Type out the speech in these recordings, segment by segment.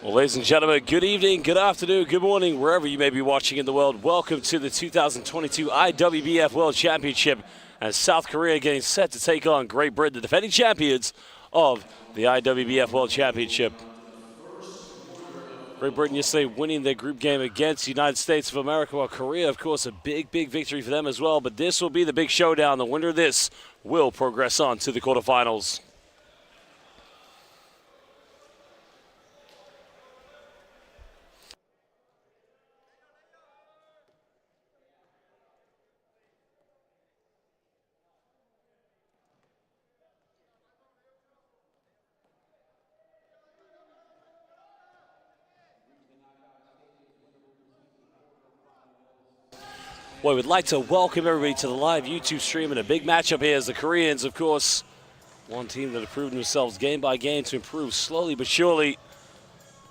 Well, ladies and gentlemen, good evening, good afternoon, good morning, wherever you may be watching in the world. Welcome to the 2022 IWBF World Championship, as South Korea getting set to take on Great Britain, the defending champions of the IWBF World Championship. Great Britain yesterday winning their group game against the United States of America, while Korea, of course, a big victory for them as well. But this will be the big showdown. The winner of this will progress on to the quarterfinals. Well, we'd like to welcome everybody to the live YouTube stream, and a big matchup here as the Koreans, of course, one team that have proven themselves game by game to improve slowly but surely.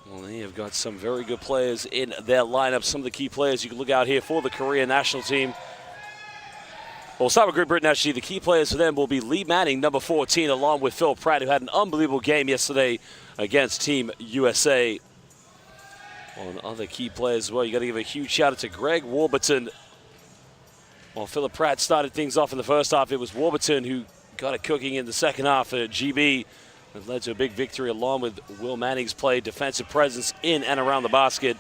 Well, they have got some very good players in their lineup. Some of the key players you can look out here for the Korea national team. Well, we'll start with Great Britain, actually. The key players for them will be Lee Manning, number 14, along with Phil Pratt, who had an unbelievable game yesterday against Team USA. On other key players as well, you got to give a huge shout out to Greg Warburton. While Philip Pratt started things off in the first half, it was Warburton who got it cooking in the second half for GB. It led to a big victory along with Will Manning's play, defensive presence in and around the basket.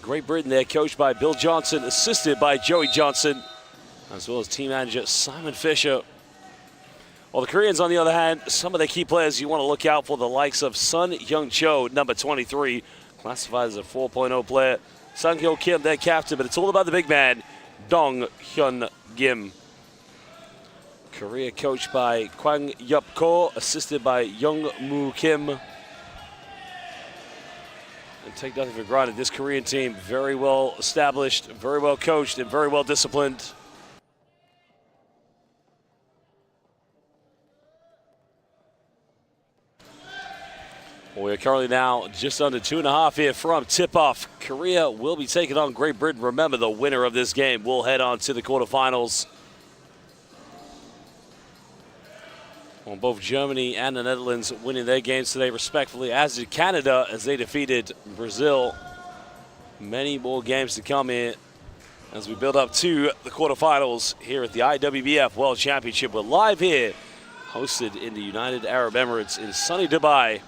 Great Britain there, coached by Bill Johnson, assisted by Joey Johnson, as well as team manager Simon Fisher. While the Koreans, on the other hand, some of the key players you want to look out for, the likes of Sun Young Cho, number 23, classified as a 4.0 player. Sung Hyo Kim, their captain, but it's all about the big man, Dong Hyun Kim. Korea coached by Kwang Yup Ko, assisted by Young Moo Kim. And take nothing for granted, this Korean team, very well established, very well coached, and very well disciplined. Well, we are currently now just under 2.5 here from tip-off. Korea will be taking on Great Britain. Remember, the winner of this game will head on to the quarterfinals. Well, both Germany and the Netherlands winning their games today respectively, as did Canada as they defeated Brazil. Many more games to come in as we build up to the quarterfinals here at the IWBF World Championship. We're live here, hosted in the United Arab Emirates in sunny Dubai.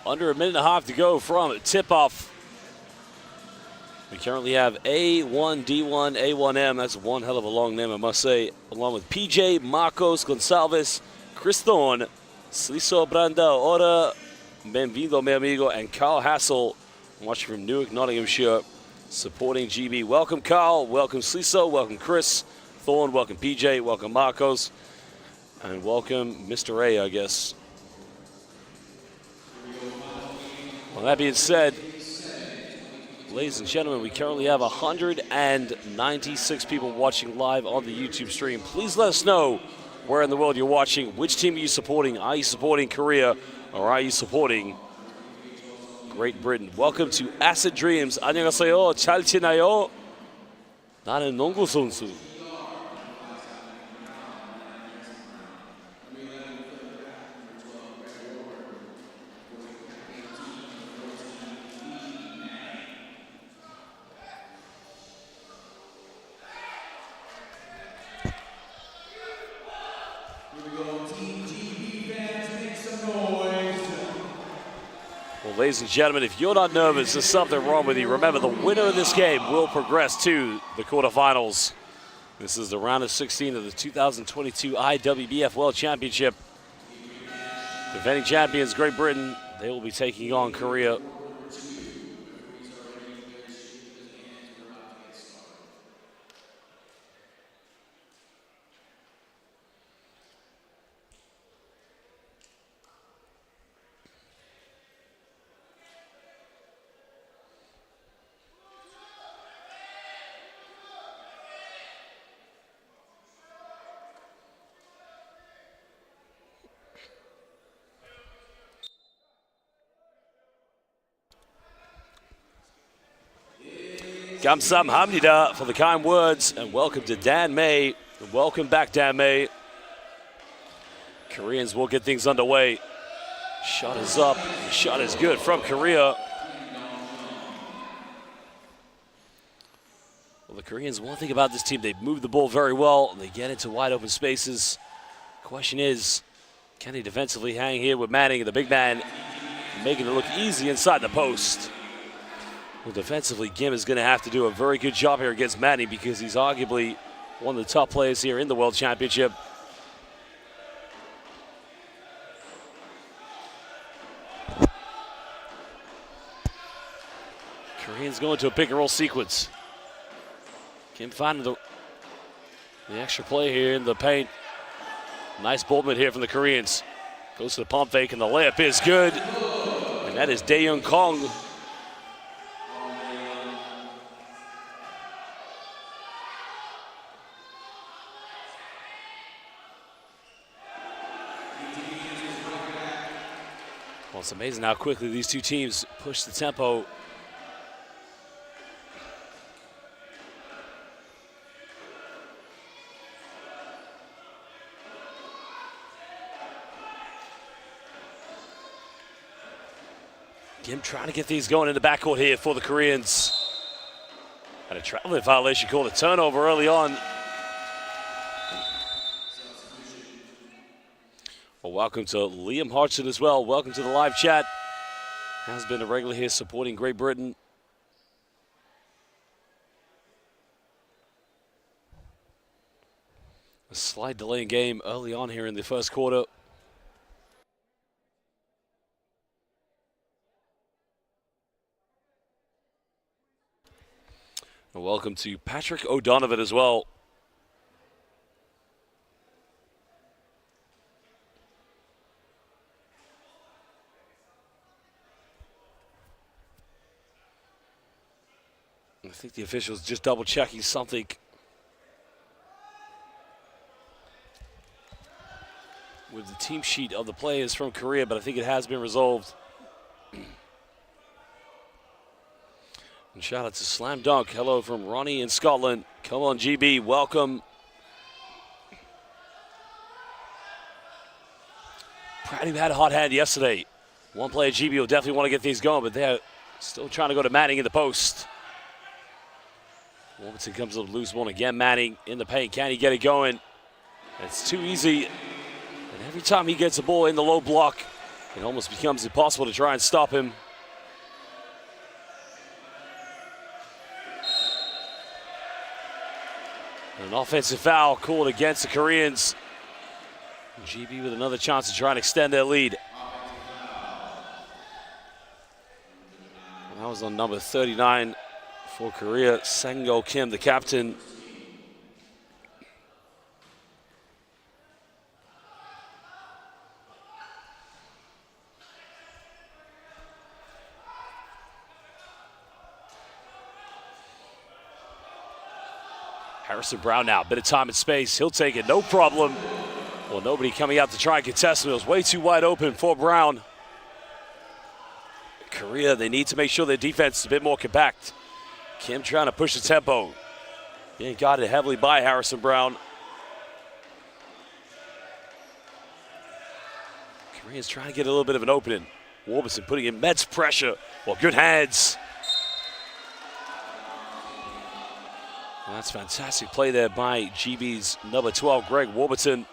Under a minute and a half to go from tip-off. We currently have A1D1, A1M. That's one hell of a long name, I must say. Along with PJ, Marcos Gonçalves, Chris Thorne, Sliso Branda, Ora, Benvido, meu amigo, and Carl Hassel, watching from Newark, Nottinghamshire, supporting GB. Welcome, Carl. Welcome, Sliso. Welcome, Chris Thorne. Welcome, PJ. Welcome, Marcos. And welcome, Mr. A, I guess. Well, that being said, ladies and gentlemen, we currently have 196 people watching live on the YouTube stream. Please let us know where in the world you're watching. Which team are you supporting? Are you supporting Korea or are you supporting Great Britain? Welcome to Acid Dreams. 안녕하세요. 잘 지내요? 나는 농구 선수. Ladies and gentlemen, if you're not nervous, there's something wrong with you. Remember, the winner of this game will progress to the quarterfinals. This is the round of 16 of the 2022 IWBF World Championship. Defending champions, Great Britain, they will be taking on Korea. Kamsahamnida for the kind words, and welcome to Dan May. Welcome back, Dan May. Koreans will get things underway. Shot is up, shot is good from Korea. Well, the Koreans, one thing about this team, they move the ball very well, and they get into wide open spaces. Question is, can they defensively hang here with Manning, the big man, making it look easy inside the post? Well, defensively, Kim is going to have to do a very good job here against Manning because he's arguably one of the top players here in the World Championship. Koreans going to a pick and roll sequence. Kim finding the extra play here in the paint. Nice ball movement here from the Koreans. Goes to the pump fake, and the layup is good. And that is Daeyoung Kong. Well, it's amazing how quickly these two teams push the tempo. Kim trying to get these going in the backcourt here for the Koreans. And a traveling violation called a turnover early on. Well, welcome to Liam Hodgson as well. Welcome to the live chat. Has been a regular here supporting Great Britain. A slight delay in game early on here in the first quarter. And welcome to Patrick O'Donovan as well. I think the officials just double checking something with the team sheet of the players from Korea, but I think it has been resolved. And shout out to Slam Dunk. Hello from Ronnie in Scotland. Come on, GB, welcome. Proud who had a hot hand yesterday. One player, GB, will definitely want to get things going, but they're still trying to go to Manning in the post. Warburton comes up loose one again. Manning in the paint. Can he get it going? It's too easy. And every time he gets the ball in the low block, it almost becomes impossible to try and stop him. An offensive foul called against the Koreans. GB with another chance to try and extend their lead. And that was on number 39 for Korea, Sang-Go Kim, the captain. Harrison Brown now, bit of time and space. He'll take it, no problem. Well, nobody coming out to try and contest him. It was way too wide open for Brown. Korea, they need to make sure their defense is a bit more compact. Kim trying to push the tempo. Being guided heavily by Harrison Brown. Korea's trying to get a little bit of an opening. Warburton putting immense pressure. Well, good hands. Well, that's fantastic play there by GB's number 12, Greg Warburton.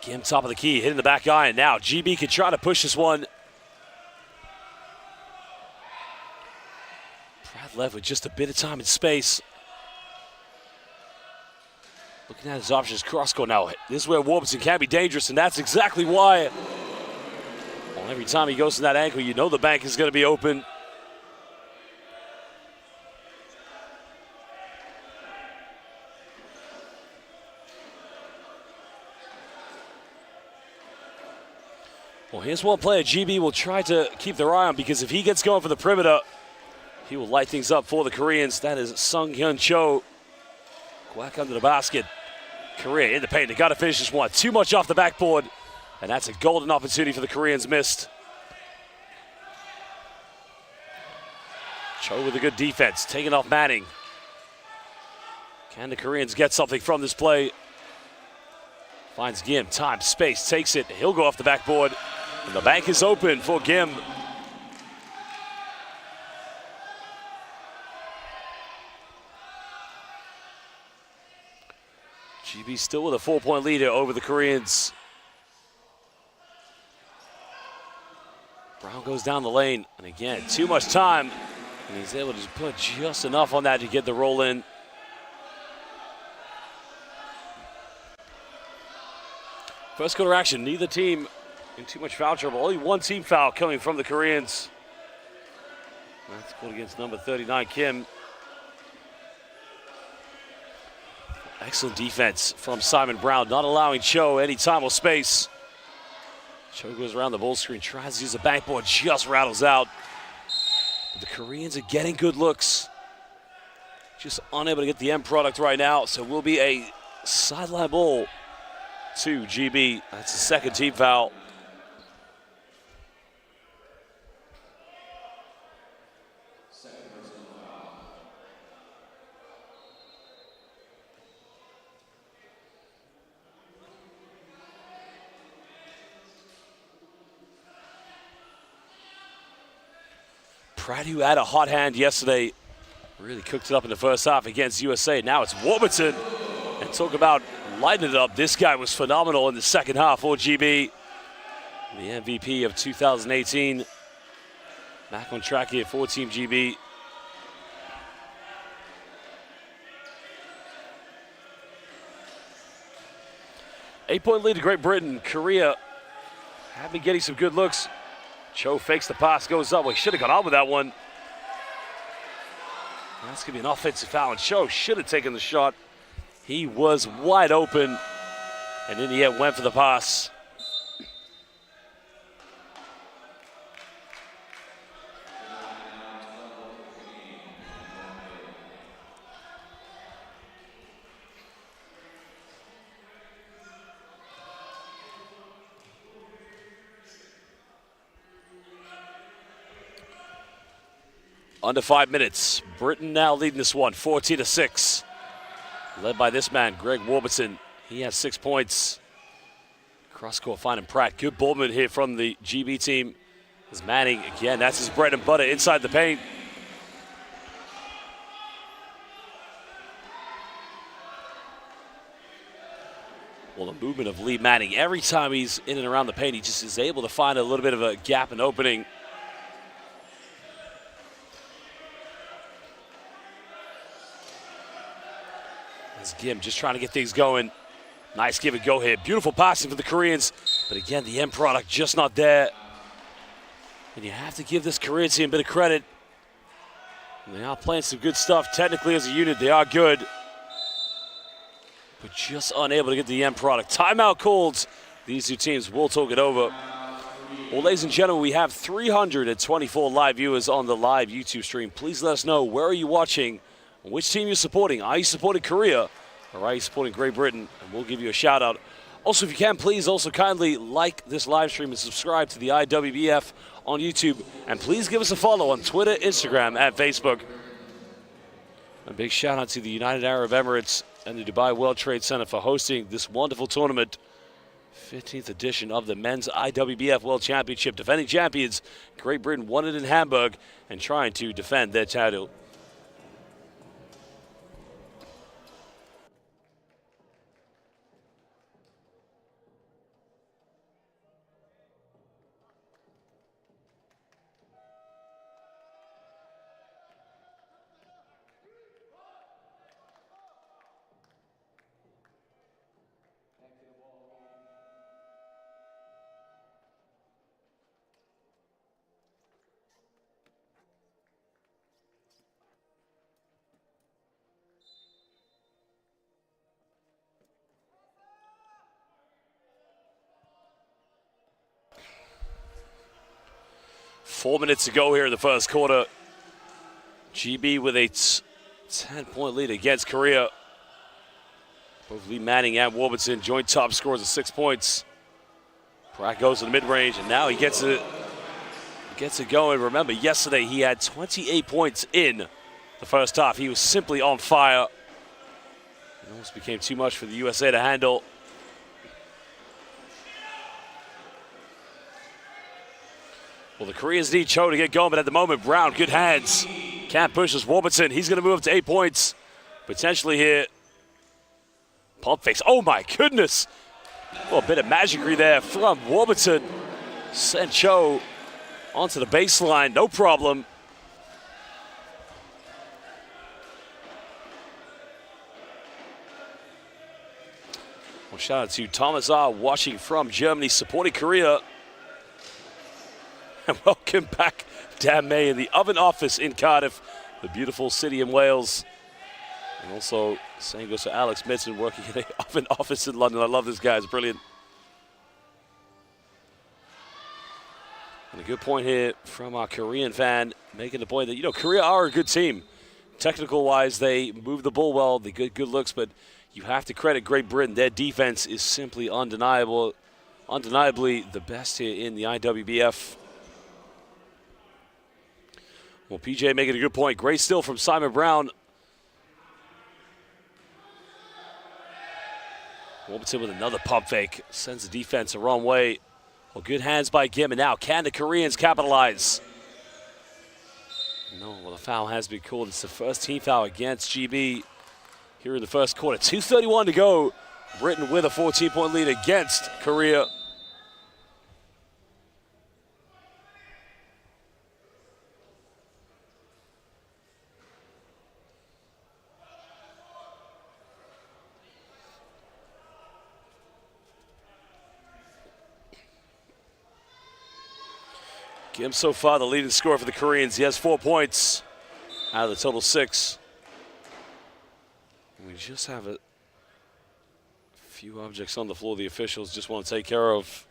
Kim top of the key, hitting the back iron. Now GB can try to push this one. Brad left with just a bit of time and space. Looking at his options, cross-court now. This is where Warburton can be dangerous, and that's exactly why. Well, every time he goes to that ankle, you know the bank is going to be open. Well, here's one player GB will try to keep their eye on, because if he gets going for the perimeter, he will light things up for the Koreans. That is Sung Hyun Cho. Whack under the basket. Korea in the paint. They got to finish this one. Too much off the backboard, and that's a golden opportunity for the Koreans missed. Cho with a good defense, taking off Manning. Can the Koreans get something from this play? Finds Gim, time, space, takes it. He'll go off the backboard, and the bank is open for Gim. GB still with a 4-point lead over the Koreans. Brown goes down the lane, and again, too much time. And he's able to put just enough on that to get the roll in. First quarter action, neither team in too much foul trouble. Only one team foul coming from the Koreans. That's called against number 39, Kim. Excellent defense from Simon Brown, not allowing Cho any time or space. Cho goes around the ball screen, tries to use the backboard, just rattles out. But the Koreans are getting good looks. Just unable to get the end product right now, so will be a sideline ball to GB. That's the second team foul. Pratt, who had a hot hand yesterday, really cooked it up in the first half against USA. Now it's Warburton. And talk about lighting it up. This guy was phenomenal in the second half for GB. The MVP of 2018. Back on track here for Team GB. Eight-point lead to Great Britain. Korea have been getting some good looks. Cho fakes the pass, goes up. Well, he should have gone on with that one. That's going to be an offensive foul, and Cho should have taken the shot. He was wide open, and in the end went for the pass. Under 5 minutes. Britain now leading this one, 14-6. Led by this man, Greg Warburton. He has 6 points. Cross-court finding Pratt. Good ball movement here from the GB team. As Manning, again, that's his bread and butter inside the paint. Well, the movement of Lee Manning, every time he's in and around the paint, he just is able to find a little bit of a gap and opening. As Gim just trying to get things going. Nice give and go here. Beautiful passing for the Koreans. But again, the end product just not there. And you have to give this Korean team a bit of credit. And they are playing some good stuff. Technically as a unit, they are good. But just unable to get the end product. Timeout called. These two teams will talk it over. Well, ladies and gentlemen, we have 324 live viewers on the live YouTube stream. Please let us know, where are you watching? Which team you're supporting? Are you supporting Korea or are you supporting Great Britain? And we'll give you a shout out. Also, if you can, please also kindly like this live stream and subscribe to the IWBF on YouTube. And please give us a follow on Twitter, Instagram, and Facebook. A big shout out to the United Arab Emirates and the Dubai World Trade Center for hosting this wonderful tournament. 15th edition of the Men's IWBF World Championship. Defending champions, Great Britain won it in Hamburg and trying to defend their title. Four minutes to go here in the first quarter. GB with a 10-point lead against Korea. Both Lee Manning and Warburton joint top scorers of 6 points. Pratt goes to the mid-range, and now he gets it going. Remember, yesterday he had 28 points in the first half. He was simply on fire. It almost became too much for the USA to handle. Well, the Koreans need Cho to get going, but at the moment, Brown, good hands. Can't push as Warburton. He's going to move up to 8 points. Potentially here. Pump fakes. Oh, my goodness. Well, a bit of magicry there from Warburton. Sent Cho onto the baseline. No problem. Well, shout out to Thomas R. watching from Germany, supporting Korea. And welcome back, Dan May, in the Oven Office in Cardiff, the beautiful city in Wales. And also, same goes to Alex Midson, working in the Oven Office in London. I love this guy, it's brilliant. And a good point here from our Korean fan, making the point that, you know, Korea are a good team. Technical-wise, they move the ball well, they get good looks, but you have to credit Great Britain. Their defense is simply undeniably the best here in the IWBF. Well, PJ making a good point. Great steal from Simon Brown. Warburton with another pump fake. Sends the defense the wrong way. Well, good hands by Kim. And now, can the Koreans capitalize? No, well, the foul has been called. It's the first team foul against GB here in the first quarter. 2:31 to go. Britain with a 14-point lead against Korea. Kim so far the leading scorer for the Koreans. He has 4 points out of the total 6. We just have a few objects on the floor the officials just want to take care of.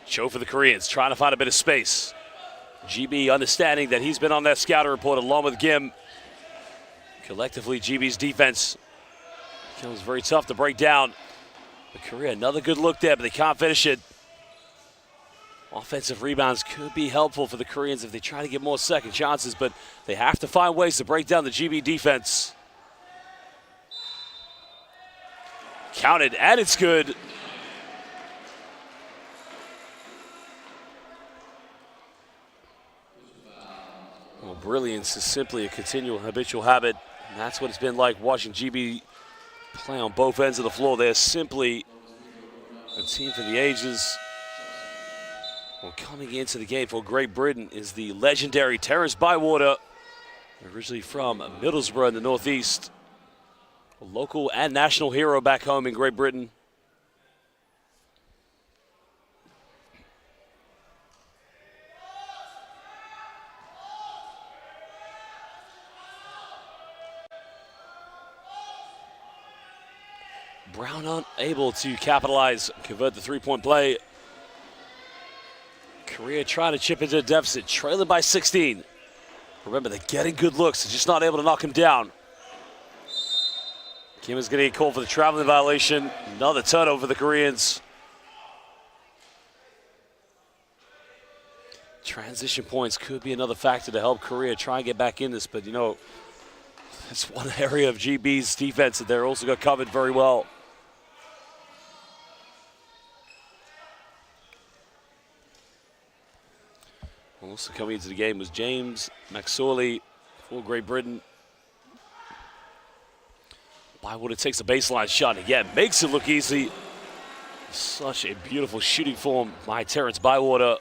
Cho for the Koreans, trying to find a bit of space. GB understanding that he's been on that scouter report along with Gim. Collectively, GB's defense becomes very tough to break down. But Korea, another good look there, but they can't finish it. Offensive rebounds could be helpful for the Koreans if they try to get more second chances, but they have to find ways to break down the GB defense. Counted, and it's good. Well, brilliance is simply a continual habitual habit, and that's what it's been like watching GB play on both ends of the floor. They're simply a team for the ages. Well, coming into the game for Great Britain is the legendary Terrence Bywater, originally from Middlesbrough in the Northeast, a local and national hero back home in Great Britain. Brown unable to capitalize, convert the three-point play. Korea trying to chip into the deficit, trailing by 16. Remember, they're getting good looks, they're just not able to knock him down. Kim is going to get called for the traveling violation. Another turnover for the Koreans. Transition points could be another factor to help Korea try and get back in this, but you know, that's one area of GB's defense that they're also got covered very well. Also coming into the game was James McSorley for Great Britain. Bywater takes a baseline shot and again makes it look easy. Such a beautiful shooting form by Terrence Bywater.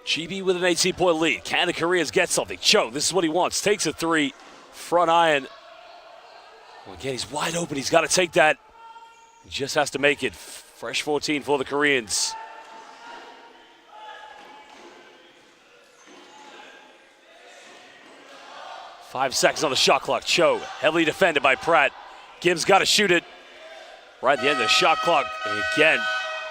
GB with an 18-point lead. Can the Koreans get something? Cho, this is what he wants. Takes a three, front iron. Well, again, he's wide open. He's got to take that. He just has to make it. Fresh 14 for the Koreans. Five seconds on the shot clock. Cho, heavily defended by Pratt. Gim's got to shoot it right at the end of the shot clock. And again,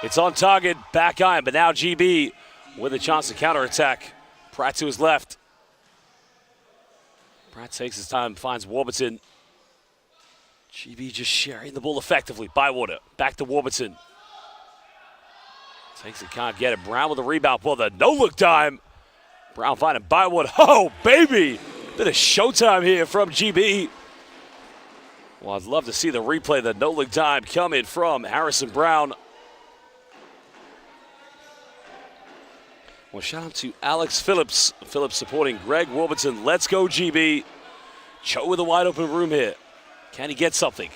it's on target, back iron, but now GB with a chance to counterattack. Pratt to his left. Pratt takes his time, finds Warburton. GB just sharing the ball effectively. Bywater, back to Warburton. Takes it, can't get it. Brown with a rebound. Well, the no-look dime. Brown finding Bywater. Oh, baby! Bit of showtime here from GB. Well, I'd love to see the replay of the no-look dime coming from Harrison Brown. Well, shout out to Alex Phillips. Phillips supporting Greg Warburton. Let's go, GB. Cho with a wide open room here. Can he get something?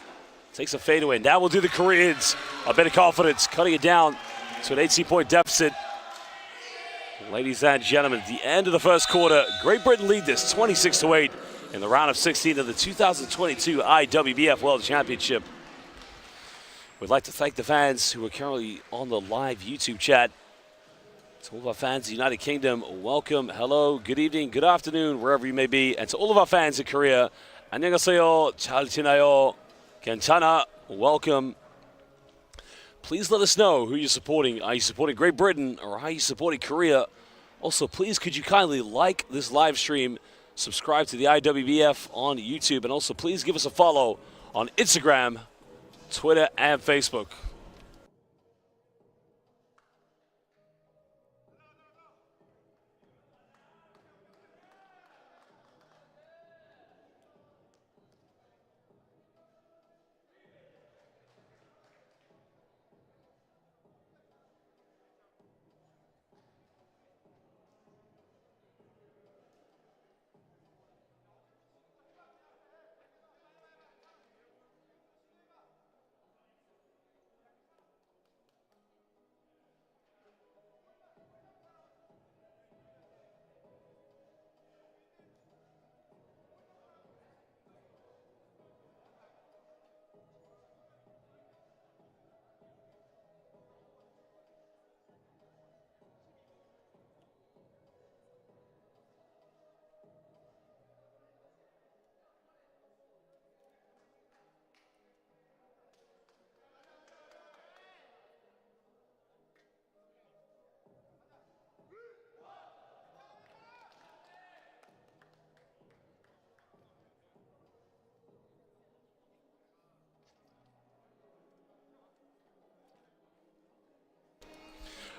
Takes a fadeaway. Now we'll do the Koreans. A bit of confidence, cutting it down to an 18-point deficit. Ladies and gentlemen, at the end of the first quarter, Great Britain lead this 26-8 in the round of 16 of the 2022 IWBF World Championship. We'd like to thank the fans who are currently on the live YouTube chat. To all of our fans in the United Kingdom, welcome, hello, good evening, good afternoon, wherever you may be. And to all of our fans in Korea, 안녕하세요, 잘 지내요, 괜찮아, welcome. Please let us know who you're supporting. Are you supporting Great Britain or are you supporting Korea? Also, please could you kindly like this live stream, subscribe to the IWBF on YouTube, and also please give us a follow on Instagram, Twitter, and Facebook.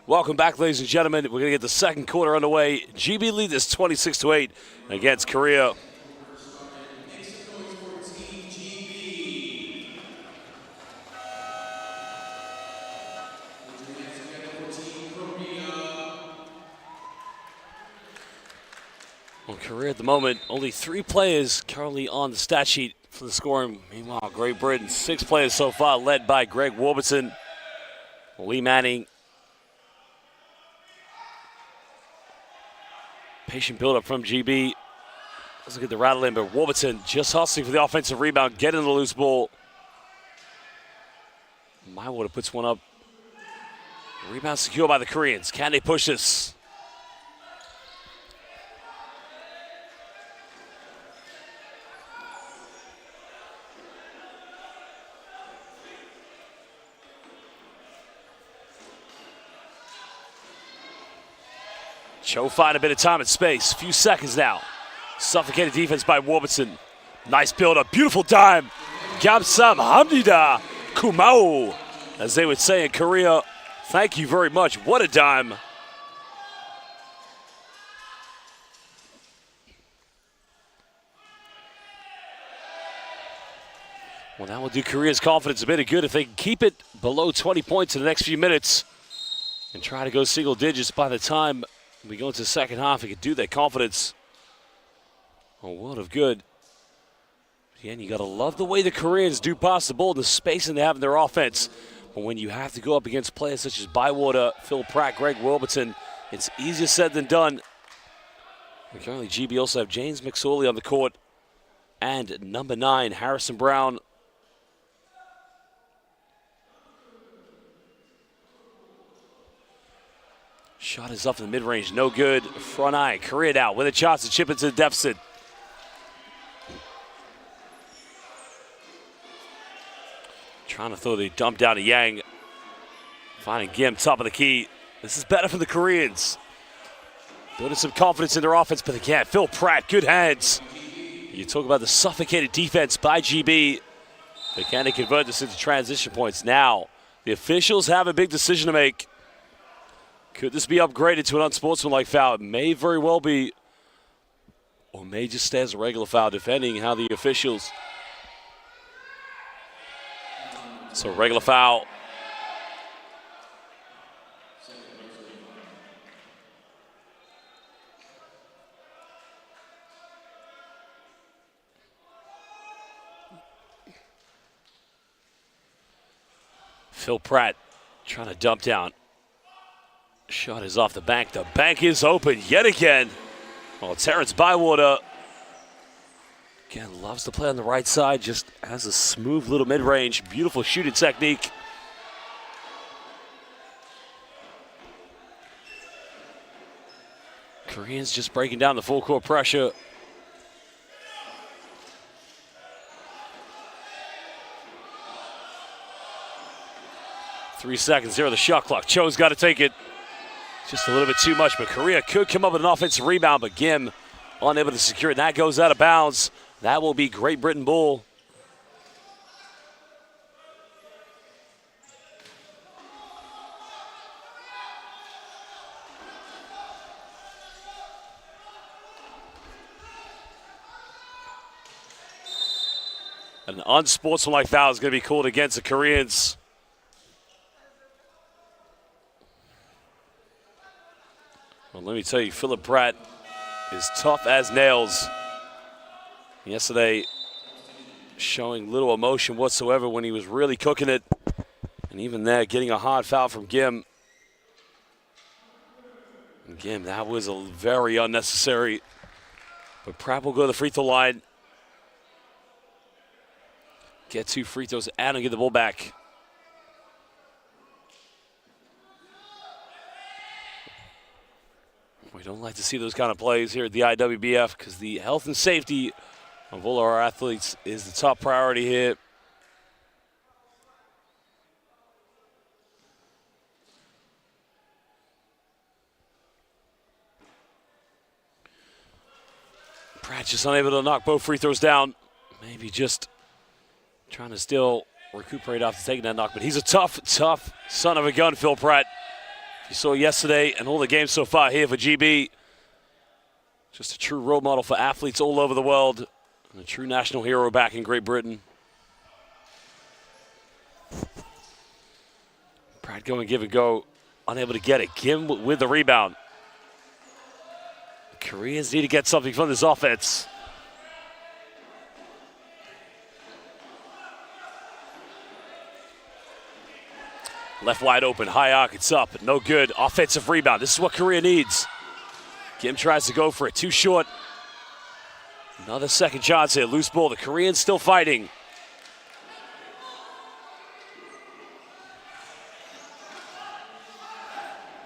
Welcome back, ladies and gentlemen. We're going to get the second quarter underway. GB lead this 26-8 against Korea. Well, Korea at the moment, only 3 players currently on the stat sheet for the scoring. Meanwhile, Great Britain, 6 players so far, led by Greg Warburton, Lee Manning. Patient build-up from GB. Let's get the rattle in, but Warburton just hustling for the offensive rebound, getting the loose ball. Mywater puts one up. Rebound secure by the Koreans. Can they push this? Cho find a bit of time and space. Few seconds now. Suffocated defense by Warburton. Nice build-up. Beautiful dime. Gamsamhamnida Kumau, as they would say in Korea. Thank you very much. What a dime. Well, that will do Korea's confidence a bit of good if they can keep it below 20 points in the next few minutes and try to go single digits by the time we go into the second half. We can do that. Confidence a world of good. Again, you got to love the way the Koreans do pass the ball and the spacing they have in their offense. But when you have to go up against players such as Bywater, Phil Pratt, Greg Warburton, it's easier said than done. And currently, GB also have James McSorley on the court and number 9, Harrison Brown. Shot is up in the mid-range, no good. Front eye, Korea now with a chance to chip into the deficit. Trying to throw the dump down to Yang. Finding Gim, top of the key. This is better for the Koreans. Building some confidence in their offense, but they can't. Phil Pratt, good hands. You talk about the suffocated defense by GB. They can't convert this into transition points. Now, the officials have a big decision to make. Could this be upgraded to an unsportsmanlike foul? It may very well be. or may just stay as a regular foul, depending how the officials. So regular foul. Phil Pratt trying to dump down. Shot is off the bank. The bank is open yet again. Oh, Terrence Bywater, again, loves to play on the right side. Just has a smooth little mid-range. Beautiful shooting technique. Koreans just breaking down the full court pressure. Three seconds here on the shot clock. Cho's got to take it. Just a little bit too much, but Korea could come up with an offensive rebound, but Gim unable to secure it. And that goes out of bounds. That will be Great Britain ball. An unsportsmanlike foul is going to be called against the Koreans. Well, let me tell you, Philip Pratt is tough as nails. Yesterday, showing little emotion whatsoever when he was really cooking it. And even there, getting a hard foul from Gim. And Gim, that was a very unnecessary. But Pratt will go to the free throw line. Get 2 free throws and get the ball back. We don't like to see those kind of plays here at the IWBF because the health and safety of all our athletes is the top priority here. Pratt just unable to knock both free throws down. Maybe just trying to still recuperate after taking that knock, but he's a tough son of a gun, Phil Pratt. You saw yesterday and all the games so far here for GB. Just a true role model for athletes all over the world. And a true national hero back in Great Britain. Pratt going give and go. Unable to get it. Gim with the rebound. The Koreans need to get something from this offense. Left wide open, high arc, it's up, no good. Offensive rebound, this is what Korea needs. Kim tries to go for it, too short. Another second chance here, loose ball. The Koreans still fighting.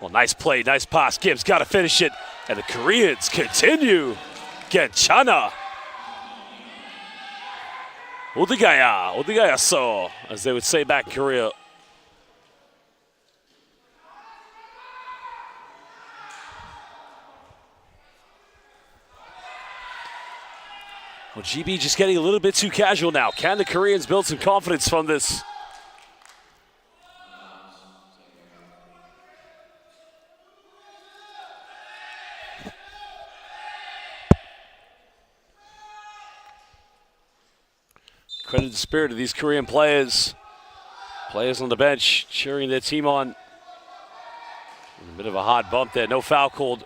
Well, nice play, nice pass. Kim's got to finish it, and the Koreans continue. Genchana. Odigaya so, as they would say back in Korea. Well, GB just getting a little bit too casual now. Can the Koreans build some confidence from this? Credit the spirit of these Korean players. Players on the bench cheering their team on. A bit of a hard bump there, no foul called.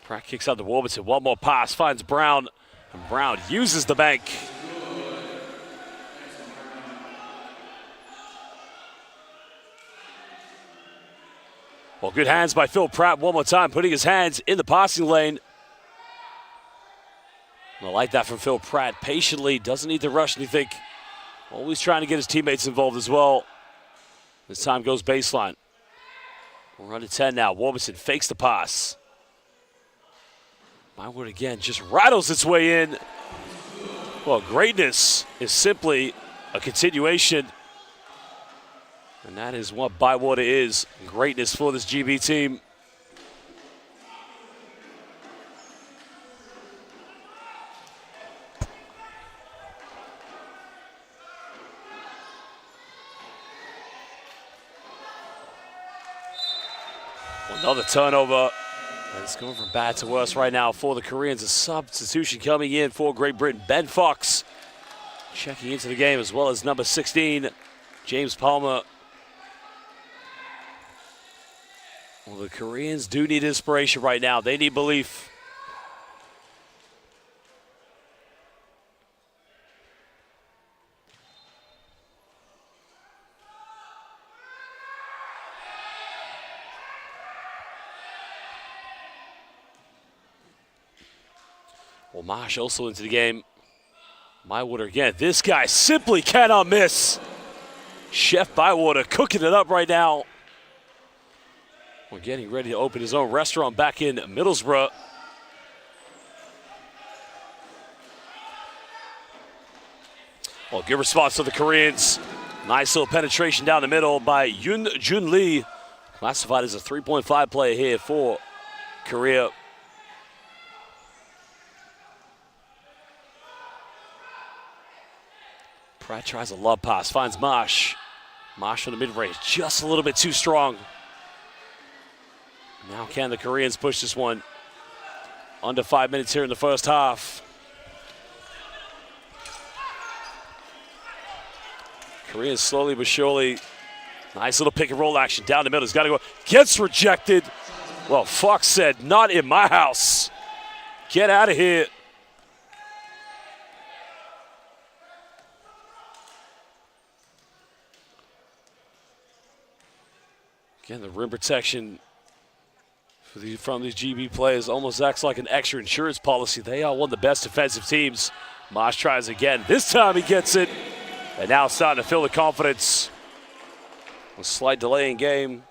Pratt kicks out to Warburton, one more pass, finds Brown. And Brown uses the bank. Well, good hands by Phil Pratt one more time, putting his hands in the passing lane. And I like that from Phil Pratt. Patiently, doesn't need to rush anything. Always trying to get his teammates involved as well. This time goes baseline. We're under 10 now. Warburton fakes the pass. Bywood again just rattles its way in. Well, greatness is simply a continuation. And that is what Bywater is. Greatness for this GB team. Another turnover. And it's going from bad to worse right now for the Koreans. A substitution coming in for Great Britain. Ben Fox checking into the game, as well as number 16, James Palmer. Well, the Koreans do need inspiration right now. They need belief. Well, Marsh also into the game. Bywater again. This guy simply cannot miss. Chef Bywater cooking it up right now. We're getting ready to open his own restaurant back in Middlesbrough. Well, good response to the Koreans. Nice little penetration down the middle by Yoon Jun Lee. Classified as a 3.5 player here for Korea. Pratt tries a love pass, finds Marsh. Marsh from the mid-range, just a little bit too strong. Now can the Koreans push this one? Under 5 minutes here in the first half. Koreans slowly but surely. Nice little pick and roll action down the middle. He's got to go. Gets rejected. Well, Fox said, not in my house. Get out of here. Again, the rim protection from these GB players almost acts like an extra insurance policy. They are one of the best defensive teams. Mosh tries again. This time he gets it. And now starting to feel the confidence. A slight delay in game.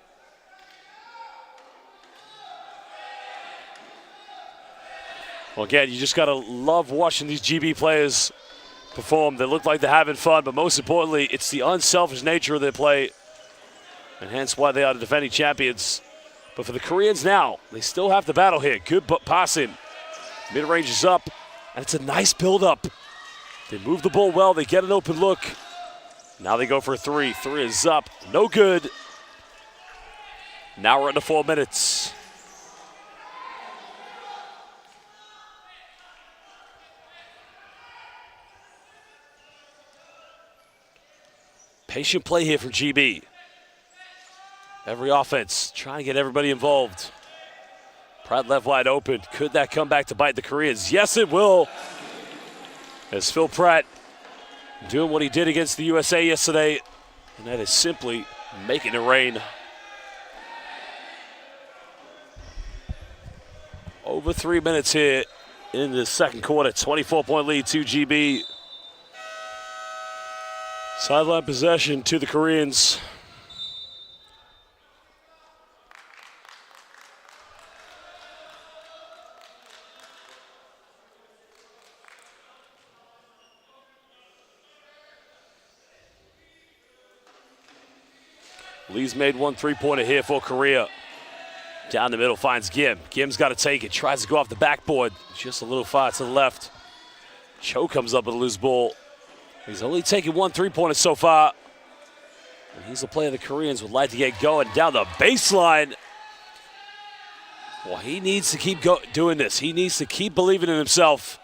Well, again, you just got to love watching these GB players perform. They look like they're having fun, but most importantly, it's the unselfish nature of their play, and hence why they are the defending champions. But for the Koreans now, they still have to battle here. Good passing. Mid-range is up, and it's a nice build-up. They move the ball well. They get an open look. Now they go for a three. Three is up. No good. Now we're into 4 minutes. Patient play here from GB. Every offense trying to get everybody involved. Pratt left wide open. Could that come back to bite the Koreans? Yes, it will. As Phil Pratt doing what he did against the USA yesterday, and that is simply making it rain. Over 3 minutes here in the second quarter. 24-point lead to GB. Sideline possession to the Koreans. Lee's made one three-pointer here for Korea. Down the middle finds Gim. Gim's got to take it. Tries to go off the backboard. Just a little far to the left. Cho comes up with a loose ball. He's only taken one three-pointer so far. And he's a player the Koreans would like to get going down the baseline. Well, he needs to keep doing this. He needs to keep believing in himself.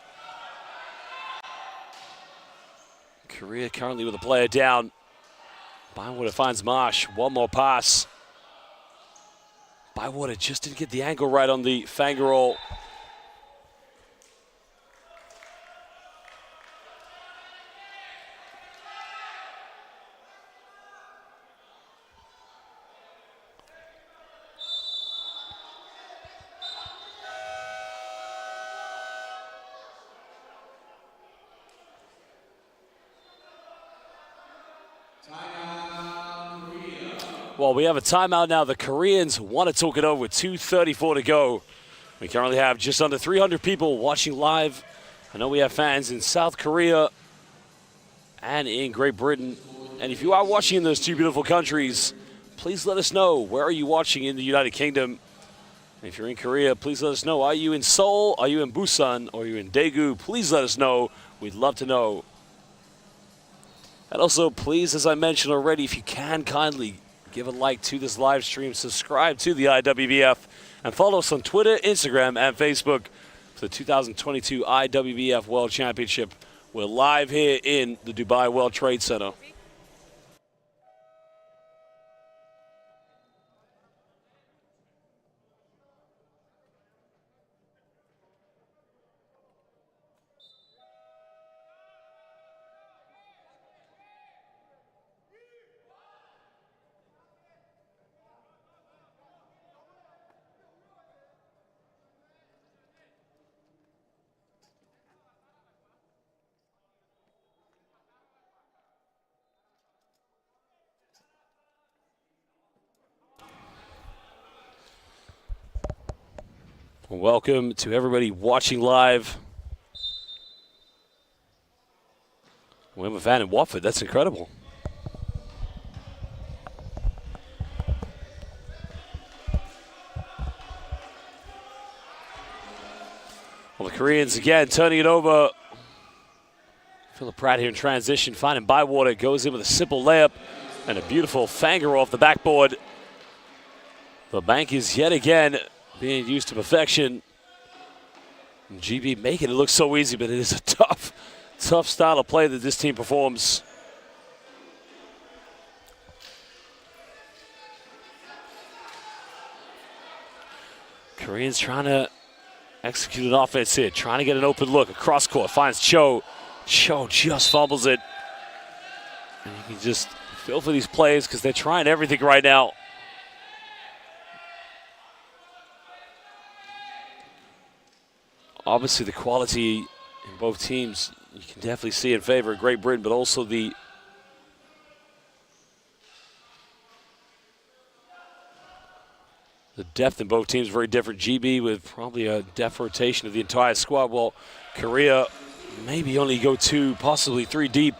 Korea currently with a player down. Bywater finds Marsh. One more pass. Bywater just didn't get the angle right on the finger roll. Well, we have a timeout now. The Koreans want to talk it over with 2:34 to go. We currently have just under 300 people watching live. I know we have fans in South Korea and in Great Britain. And if you are watching in those two beautiful countries, please let us know. Where are you watching in the United Kingdom? If you're in Korea, please let us know. Are you in Seoul? Are you in Busan? Or are you in Daegu? Please let us know. We'd love to know. And also, please, as I mentioned already, if you can kindly give a like to this live stream, subscribe to the IWBF, and follow us on Twitter, Instagram, and Facebook for the 2022 IWBF World Championship. We're live here in the Dubai World Trade Center. Welcome to everybody watching live. We have a fan in Watford. That's incredible. Well, the Koreans again turning it over. Philip Pratt here in transition, finding Bywater, goes in with a simple layup and a beautiful fanger off the backboard. The bank is yet again being used to perfection. And GB making it look so easy, but it is a tough style of play that this team performs. Koreans trying to execute an offense here, trying to get an open look across court, finds Cho. Cho just fumbles it. And you can just feel for these plays because they're trying everything right now. Obviously, the quality in both teams, you can definitely see in favor of Great Britain, but also the depth in both teams very different. GB with probably a depth rotation of the entire squad, while Korea maybe only go 2, possibly 3 deep.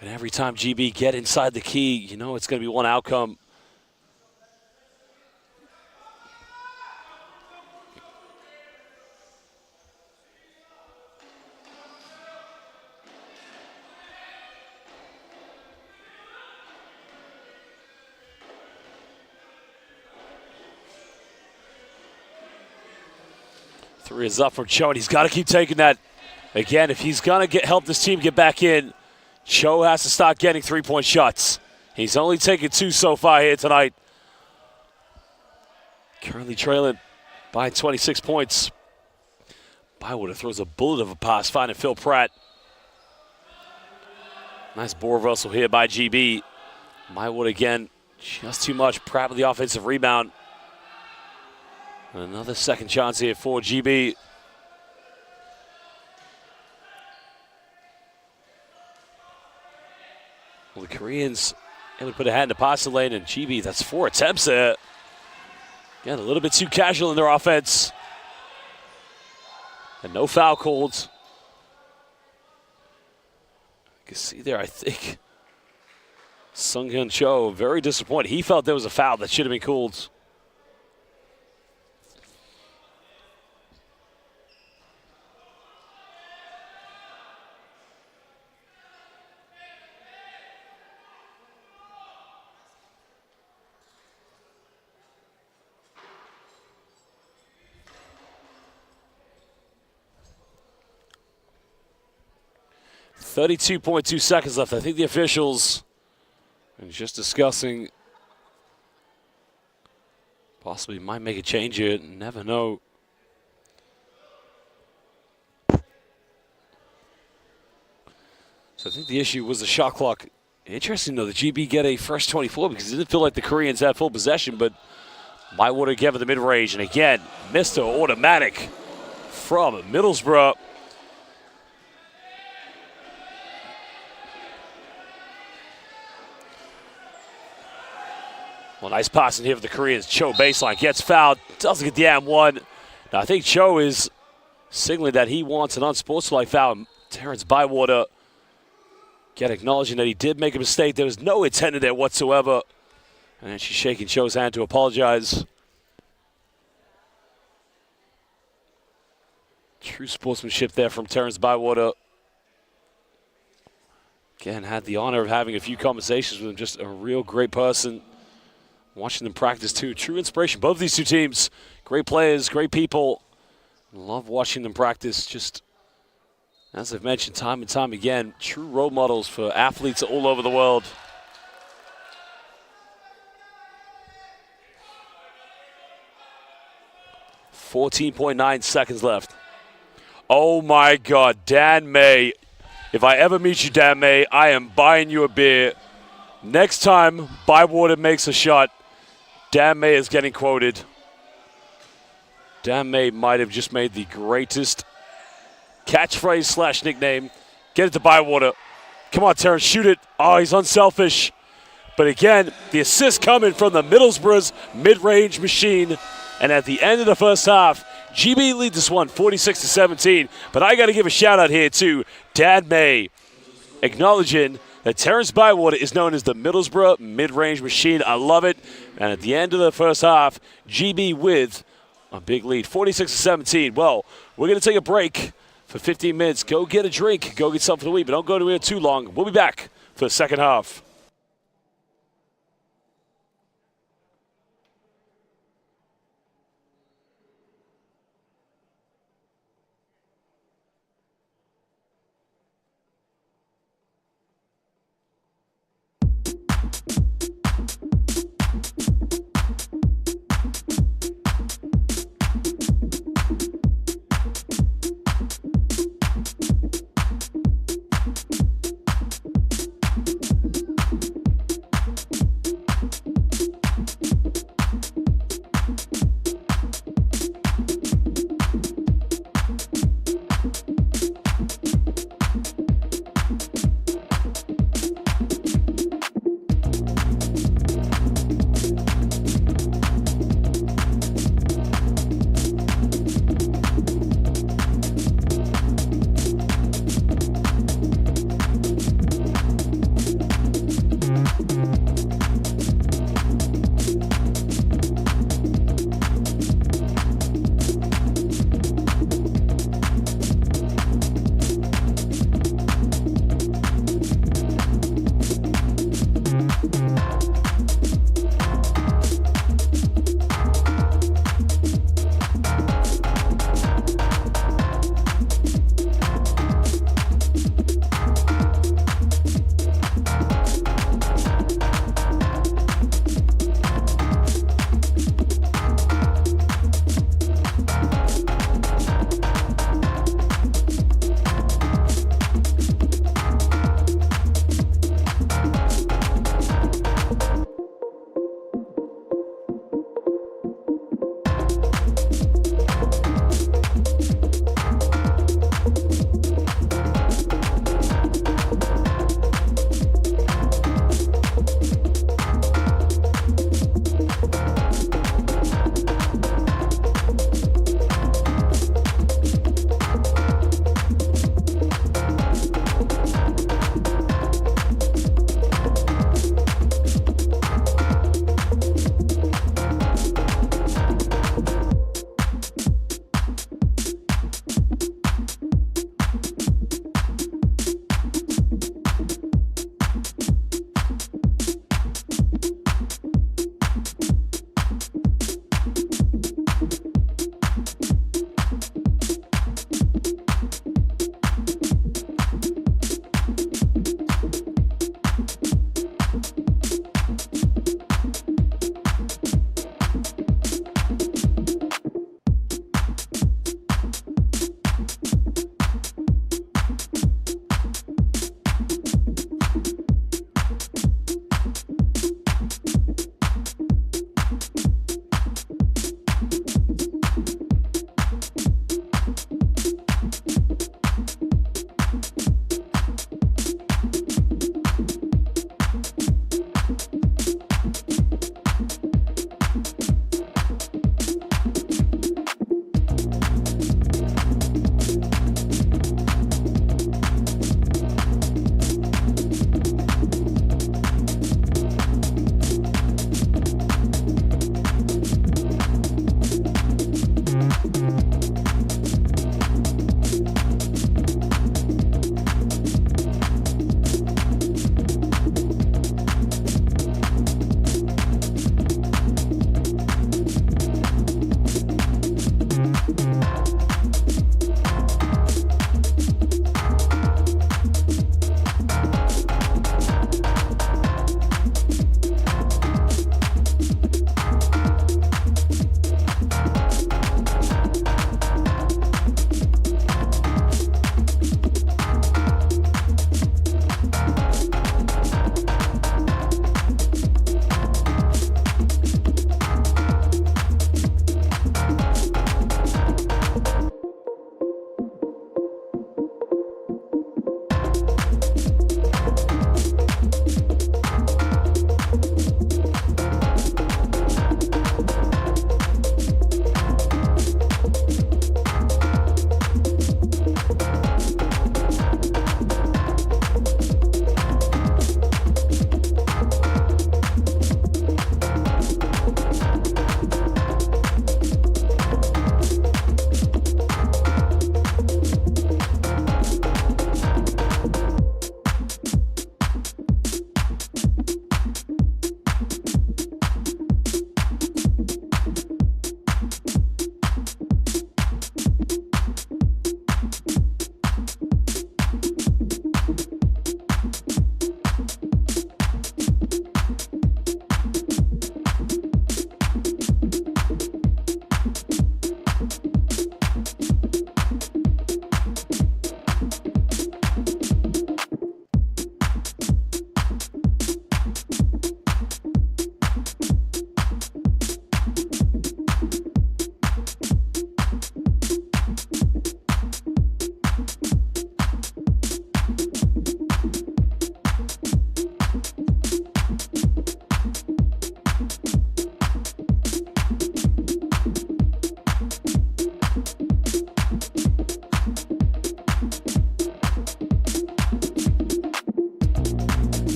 And every time GB get inside the key, you know it's going to be one outcome. Three is up from Cho, and he's got to keep taking that. Again, if he's going to help this team get back in, Cho has to start getting three-point shots. He's only taken 2 so far here tonight. Currently trailing by 26 points. Bywater throws a bullet of a pass, finding Phil Pratt. Nice ball reversal here by GB. Bywater again, just too much. Pratt with the offensive rebound. Another second chance here for GB. Well, the Koreans able to put a hand in the passing lane, and GB, that's 4 attempts there. Again, a little bit too casual in their offense. And no foul called. You can see there, I think, Sung-Hyun Cho very disappointed. He felt there was a foul that should have been called. .2 seconds left. I think the officials are just discussing possibly might make a change here. Never know. So I think the issue was the shot clock. Interesting, though, the GB get a fresh 24 because it didn't feel like the Koreans had full possession, but Bywater again with the mid-range. And again, Mr. Automatic from Middlesbrough. Well, nice passing here for the Koreans. Cho baseline gets fouled, doesn't get the and-1. Now, I think Cho is signaling that he wants an unsportsmanlike foul. Terrence Bywater again acknowledging that he did make a mistake. There was no intent in there whatsoever. And then she's shaking Cho's hand to apologize. True sportsmanship there from Terrence Bywater. Again, had the honor of having a few conversations with him. Just a real great person. Watching them practice too. True inspiration. Both of these two teams, great players, great people. Love watching them practice. Just, as I've mentioned time and time again, true role models for athletes all over the world. .9 seconds left. Oh my God, Dan May. If I ever meet you, Dan May, I am buying you a beer. Next time Bywater makes a shot, Dan May is getting quoted. Dan May might have just made the greatest catchphrase slash nickname. Get it to Bywater. Come on, Terrence, shoot it. Oh, he's unselfish. But again, the assist coming from the Middlesbrough's mid-range machine. And at the end of the first half, GB leads this one 46-17. But I got to give a shout out here to Dan May, acknowledging that Terrence Bywater is known as the Middlesbrough mid-range machine. I love it. And at the end of the first half, GB with a big lead, 46-17. Well, we're going to take a break for 15 minutes. Go get a drink. Go get something to eat, but don't go anywhere too long. We'll be back for the second half.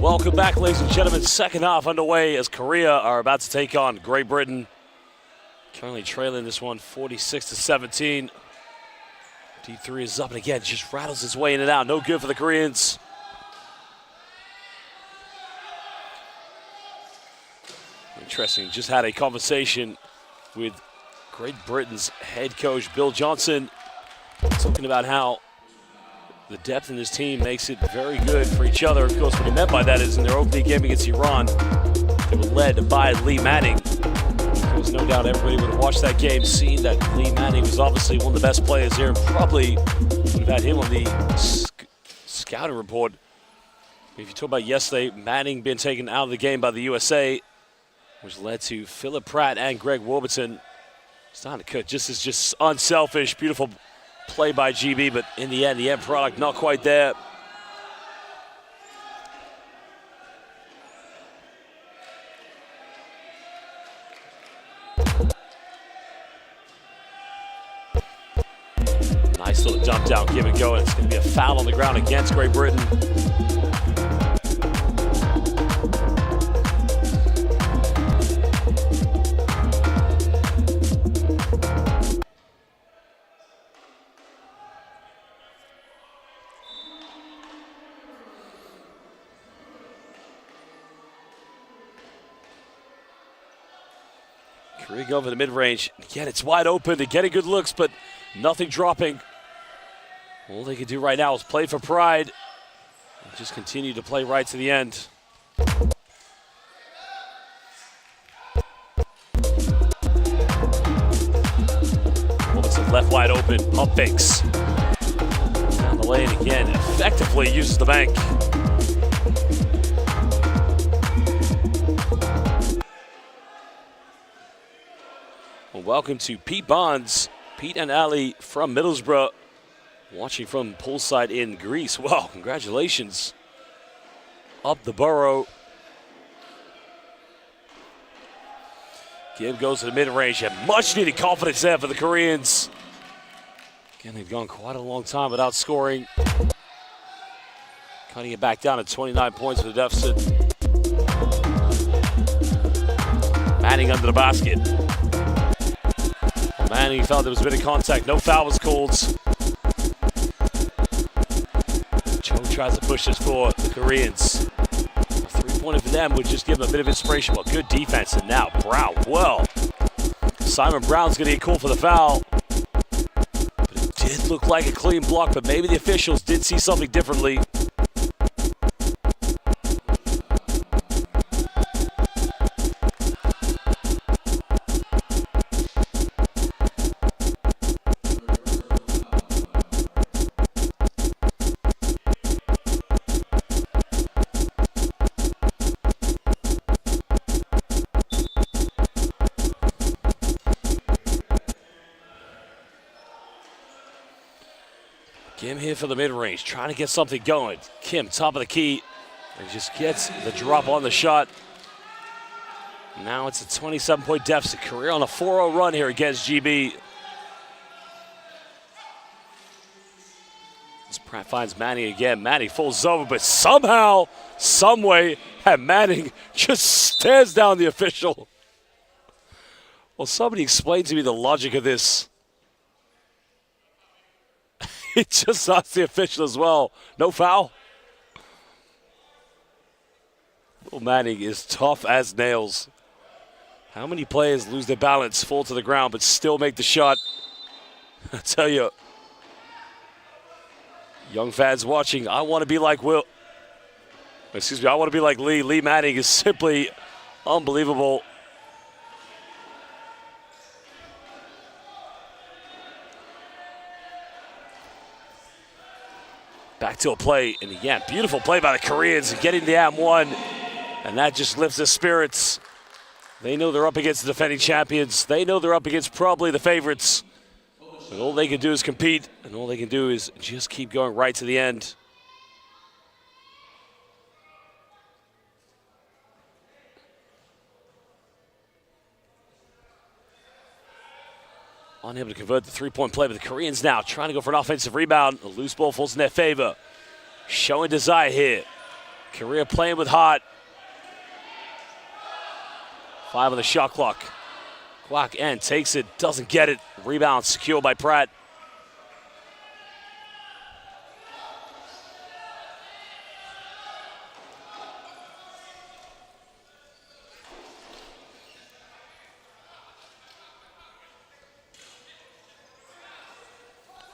Welcome back, ladies and gentlemen. Second half underway as Korea are about to take on Great Britain. Currently trailing this one 46-17. D3 is up and again, just rattles his way in and out. No good for the Koreans. Interesting, just had a conversation with Great Britain's head coach, Bill Johnson, talking about how the depth in this team makes it very good for each other. Of course, what he meant by that is in their opening game against Iran, they were led by Lee Manning. There was no doubt everybody would have watched that game, seen that Lee Manning was obviously one of the best players here, and probably would have had him on the scouting report. If you talk about yesterday, Manning being taken out of the game by the USA, which led to Philip Pratt and Greg Warburton starting to cook. Just unselfish, beautiful play by GB, but in the end product not quite there. Nice little dump down, give and go, and it's going to be a foul on the ground against Great Britain. Korea going for the mid-range. Again, it's wide open. They're getting good looks, but nothing dropping. All they can do right now is play for pride and just continue to play right to the end. Robertson left wide open. Pump fakes. Down the lane again. Effectively uses the bank. Well, welcome to Pete Barnes, Pete and Ali from Middlesbrough, watching from poolside in Greece. Wow, congratulations. Up the borough. Game goes to the mid-range, and much needed confidence there for the Koreans. Again, they've gone quite a long time without scoring. Cutting it back down to 29 points for the deficit. Manning under the basket. Manning felt there was a bit of contact. No foul was called. Cho tries to push this for the Koreans. A three-pointer for them would just give them a bit of inspiration, but good defense. And now Brown, well, Simon Brown's going to get called for the foul. But it did look like a clean block, but maybe the officials did see something differently. Kim here for the mid-range, trying to get something going. Kim, top of the key, and just gets the drop on the shot. Now it's a 27-point deficit. Korea on a 4-0 run here against GB. As Pratt finds Manning again. Manning falls over, but somehow, some way, and Manning just stares down the official. Well, somebody explain to me the logic of this. He just asked the official as well. No foul. Little Manning is tough as nails. How many players lose their balance, fall to the ground, but still make the shot? I tell you, young fans watching, I want to be like I want to be like Lee. Lee Manning is simply unbelievable. Back to a play, and again, beautiful play by the Koreans, getting the @1, and that just lifts their spirits. They know they're up against the defending champions. They know they're up against probably the favorites. And all they can do is compete, and all they can do is just keep going right to the end. Unable to convert the three-point play, but the Koreans now trying to go for an offensive rebound. A loose ball falls in their favor. Showing desire here. Korea playing with heart. 5 on the shot clock. Clock end, takes it, doesn't get it. Rebound secured by Pratt.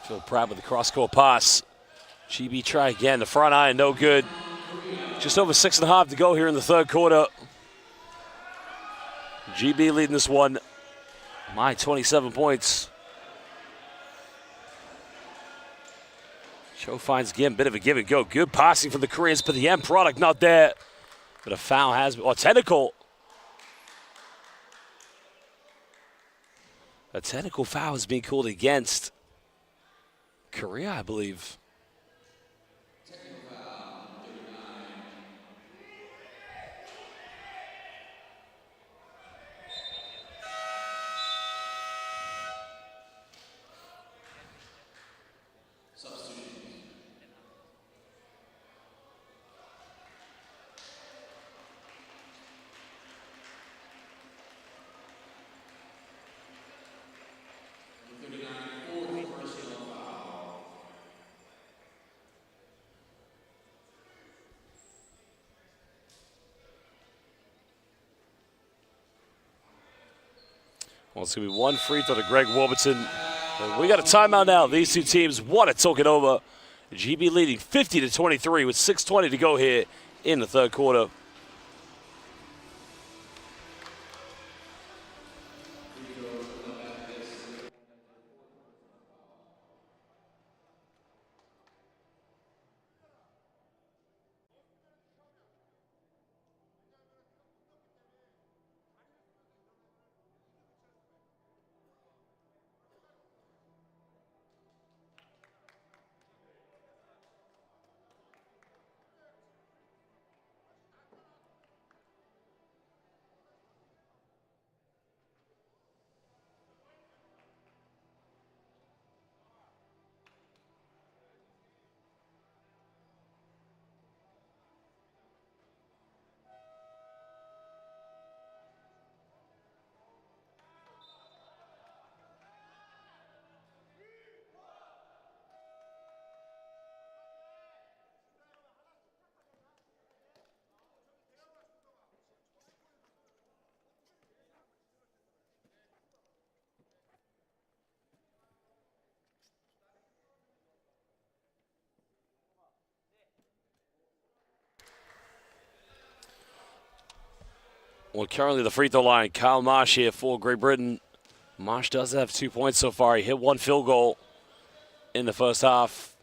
Phil Pratt with the cross-court pass. GB try again, the front iron, no good. Just over 6.5 to go here in the third quarter. GB leading this one by 27 points. Cho finds Gim, bit of a give and go. Good passing from the Koreans, but the end product not there. But a foul has been, technical. A technical foul is being called against Korea, I believe. Well, it's going to be one free throw to Greg Warburton. And we got a timeout now. These two teams want to talk it over. GB leading 50-23 with 6:20 to go here in the third quarter. Well, currently the free throw line, Kyle Marsh here for Great Britain. Marsh does have 2 points so far. He hit one field goal in the first half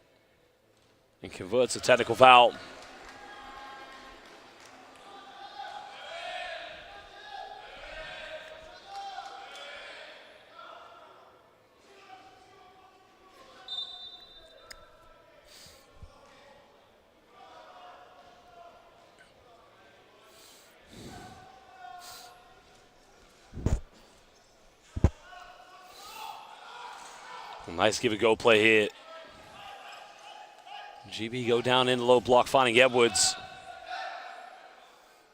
and converts a technical foul. Nice give-and-go play here. GB go down in the low block, finding Edwards.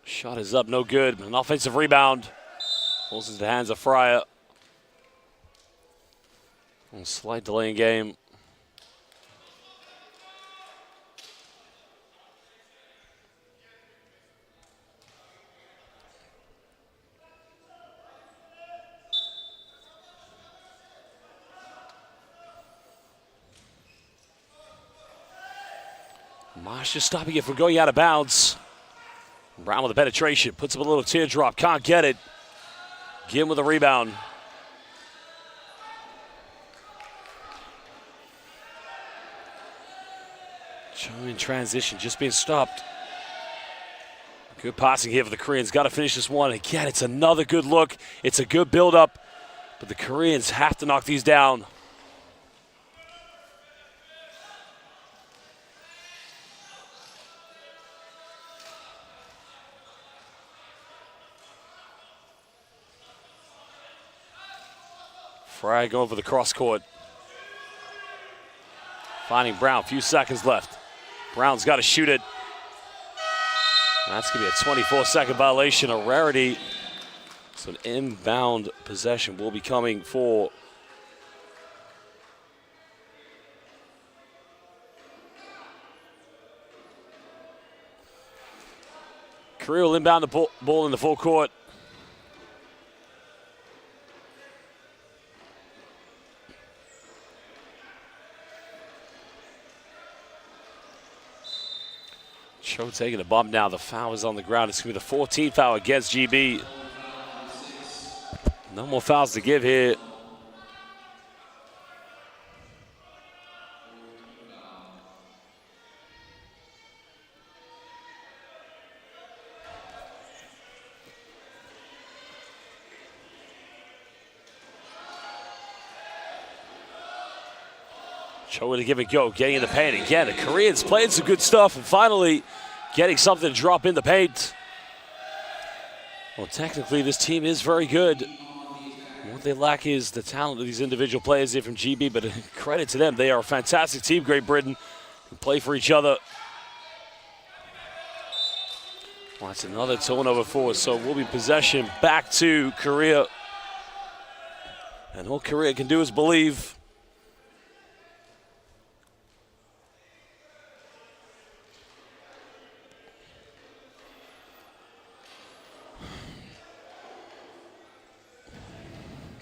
Shot is up, no good. An offensive rebound. Falls into the hands of Fryer. A slight delay in game. Marsh just stopping it from going out of bounds. Brown with the penetration, puts up a little teardrop, can't get it. Gim with a rebound. Showing transition, just being stopped. Good passing here for the Koreans, got to finish this one. Again, it's another good look. It's a good build-up, but the Koreans have to knock these down. Fry going for the cross court. Finding Brown, few seconds left. Brown's got to shoot it. That's going to be a 24-second violation, a rarity. So an inbound possession will be coming for Korea will inbound the ball in the full court. Cho taking a bump now. The foul is on the ground. It's going to be the 14th foul against GB. No more fouls to give here. Cho to give it a go, getting in the paint again. The Koreans playing some good stuff and finally getting something to drop in the paint. Well, technically, this team is very good. What they lack is the talent of these individual players here from GB, but credit to them. They are a fantastic team, Great Britain, who play for each other. Well, that's another turnover for us, so we'll be possession back to Korea. And all Korea can do is believe.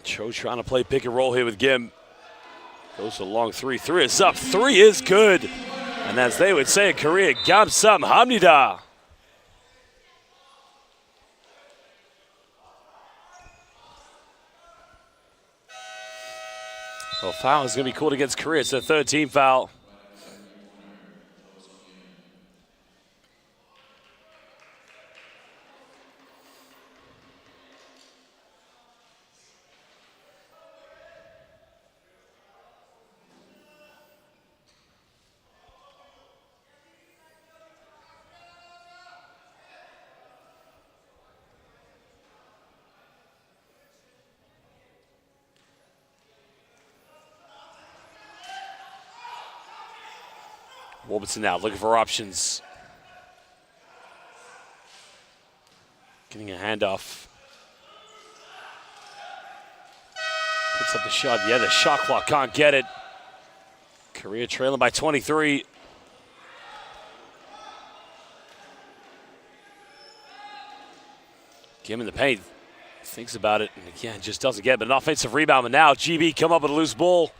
Cho trying to play pick and roll here with Gim. Goes to a long three. Three is up. Three is good. And as they would say in Korea, 감사합니다. Well, foul is going to be called against Korea. It's their third team foul. Warburton now looking for options. Getting a handoff. Puts up the shot. Yeah, the shot clock can't get it. Korea trailing by 23. Kim in the paint. Thinks about it. And again, just doesn't get it. But an offensive rebound. But now GB come up with a loose ball.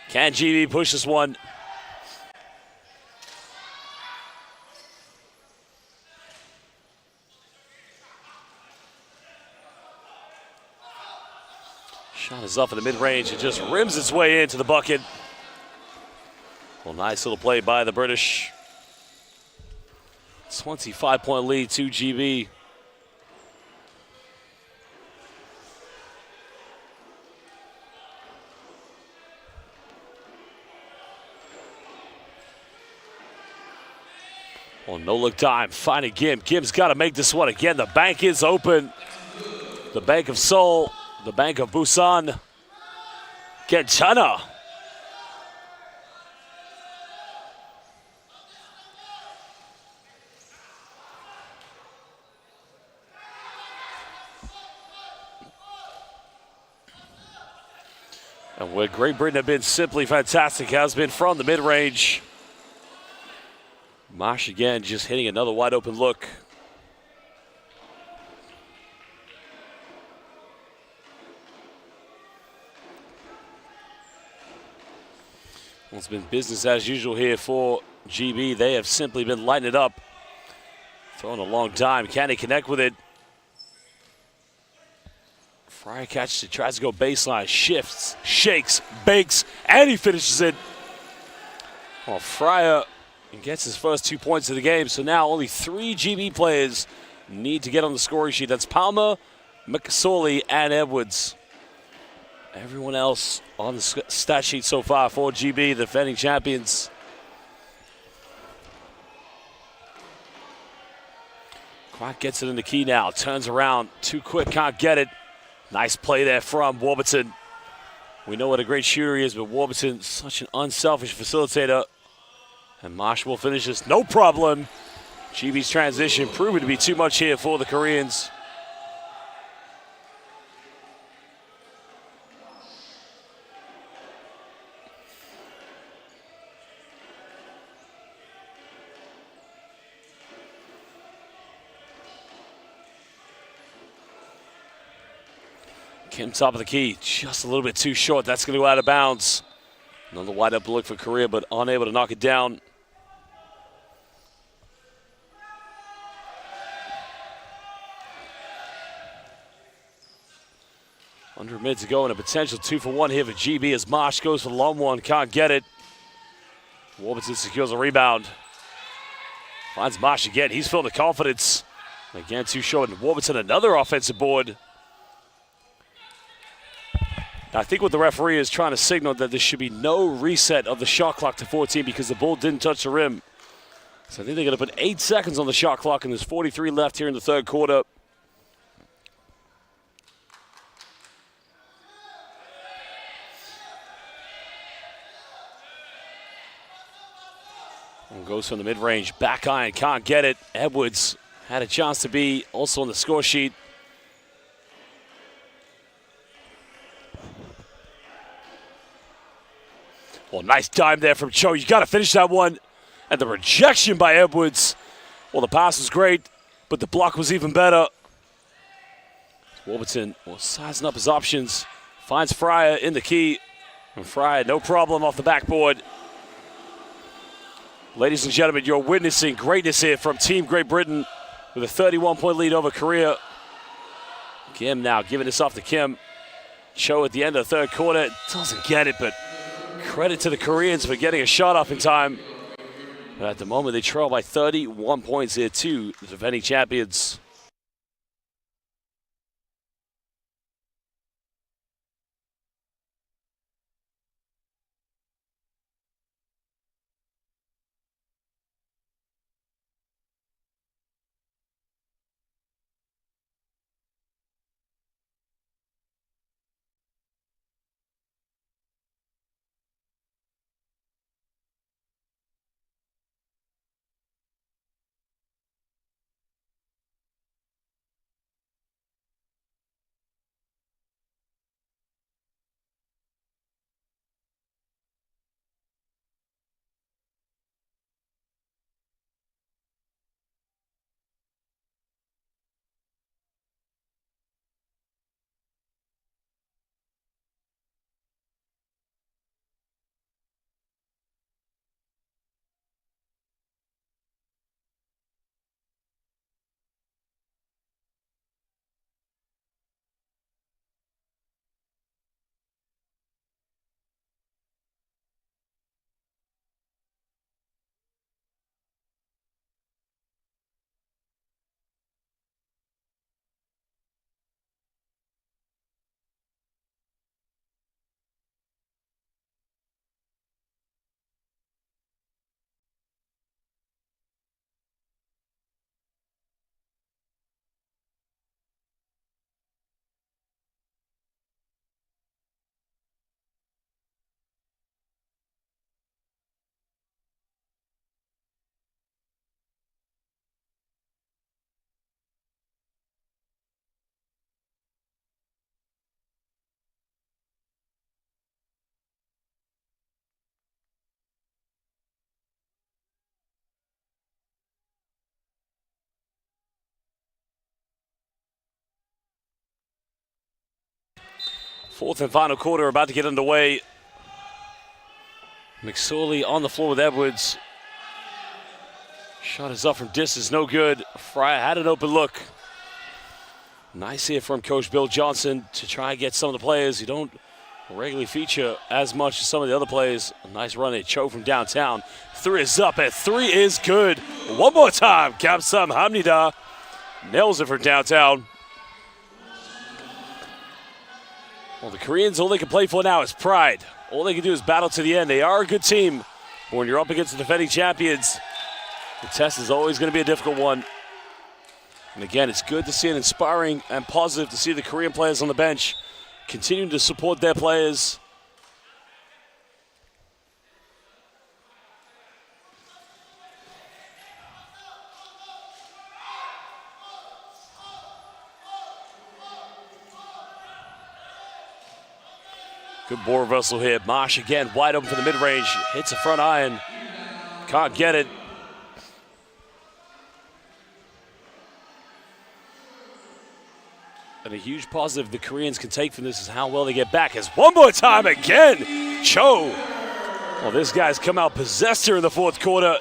Can GB push this one? Shot is up in the mid-range. It just rims its way into the bucket. Well, nice little play by the British. 25-point lead to GB. Well, no-look time. Finding Gim. Gim's got to make this one again. The bank is open. The Bank of Seoul. The Bank of Busan. 괜찮아. And where Great Britain have been simply fantastic has been from the mid-range. Mosh again just hitting another wide open look. Well, it's been business as usual here for GB. They have simply been lighting it up. Throwing a long time. Can they connect with it? Fryer catches it, tries to go baseline, shifts, shakes, bakes, and he finishes it. Well, Fryer gets his first 2 points of the game, so now only 3 GB players need to get on the scoring sheet. That's Palmer, McSorley, and Edwards. Everyone else on the stat sheet so far for GB, the defending champions. Quack gets it in the key now, turns around, too quick, can't get it. Nice play there from Warburton. We know what a great shooter he is, but Warburton, such an unselfish facilitator. And Marsh will finish this, no problem. GB's transition proving to be too much here for the Koreans. Kim, top of the key, just a little bit too short. That's going to go out of bounds. Another wide up look for Korea, but unable to knock it down. Under a minute to go and a potential 2-for-1 here for GB as Mosh goes for the long one, can't get it. Warburton secures a rebound. Finds Mosh again, he's filled with confidence. Again, too short, and Warburton another offensive board. Now, I think what the referee is trying to signal that there should be no reset of the shot clock to 14 because the ball didn't touch the rim. So I think they're going to put 8 seconds on the shot clock, and there's 43 left here in the third quarter. And goes from the mid-range, back iron, can't get it. Edwards had a chance to be also on the score sheet. Well, nice dime there from Cho. You got to finish that one. And the rejection by Edwards. Well, the pass was great, but the block was even better. Warburton sizing up his options. Finds Fryer in the key. And Fryer, no problem off the backboard. Ladies and gentlemen, you're witnessing greatness here from Team Great Britain with a 31-point lead over Korea. Kim now giving this off to Kim. Cho at the end of the third quarter. Doesn't get it, but credit to the Koreans for getting a shot off in time. But at the moment, they trail by 31 points here to the defending champions. Fourth and final quarter about to get underway. McSorley on the floor with Edwards. Shot is up from distance, no good. Fryer had an open look. Nice here from Coach Bill Johnson to try and get some of the players who don't regularly feature as much as some of the other players. A nice run at Cho from downtown. Three is up, and three is good. One more time, Kamsam Hamnida nails it from downtown. Well, the Koreans, all they can play for now is pride. All they can do is battle to the end. They are a good team, but when you're up against the defending champions, the test is always going to be a difficult one. And again, it's good to see it inspiring and positive to see the Korean players on the bench continuing to support their players. Good ball reversal here. Marsh again, wide open for the mid-range. Hits a front iron. Can't get it. And a huge positive the Koreans can take from this is how well they get back. As one more time again, Cho. Well, this guy's come out possessed here in the fourth quarter.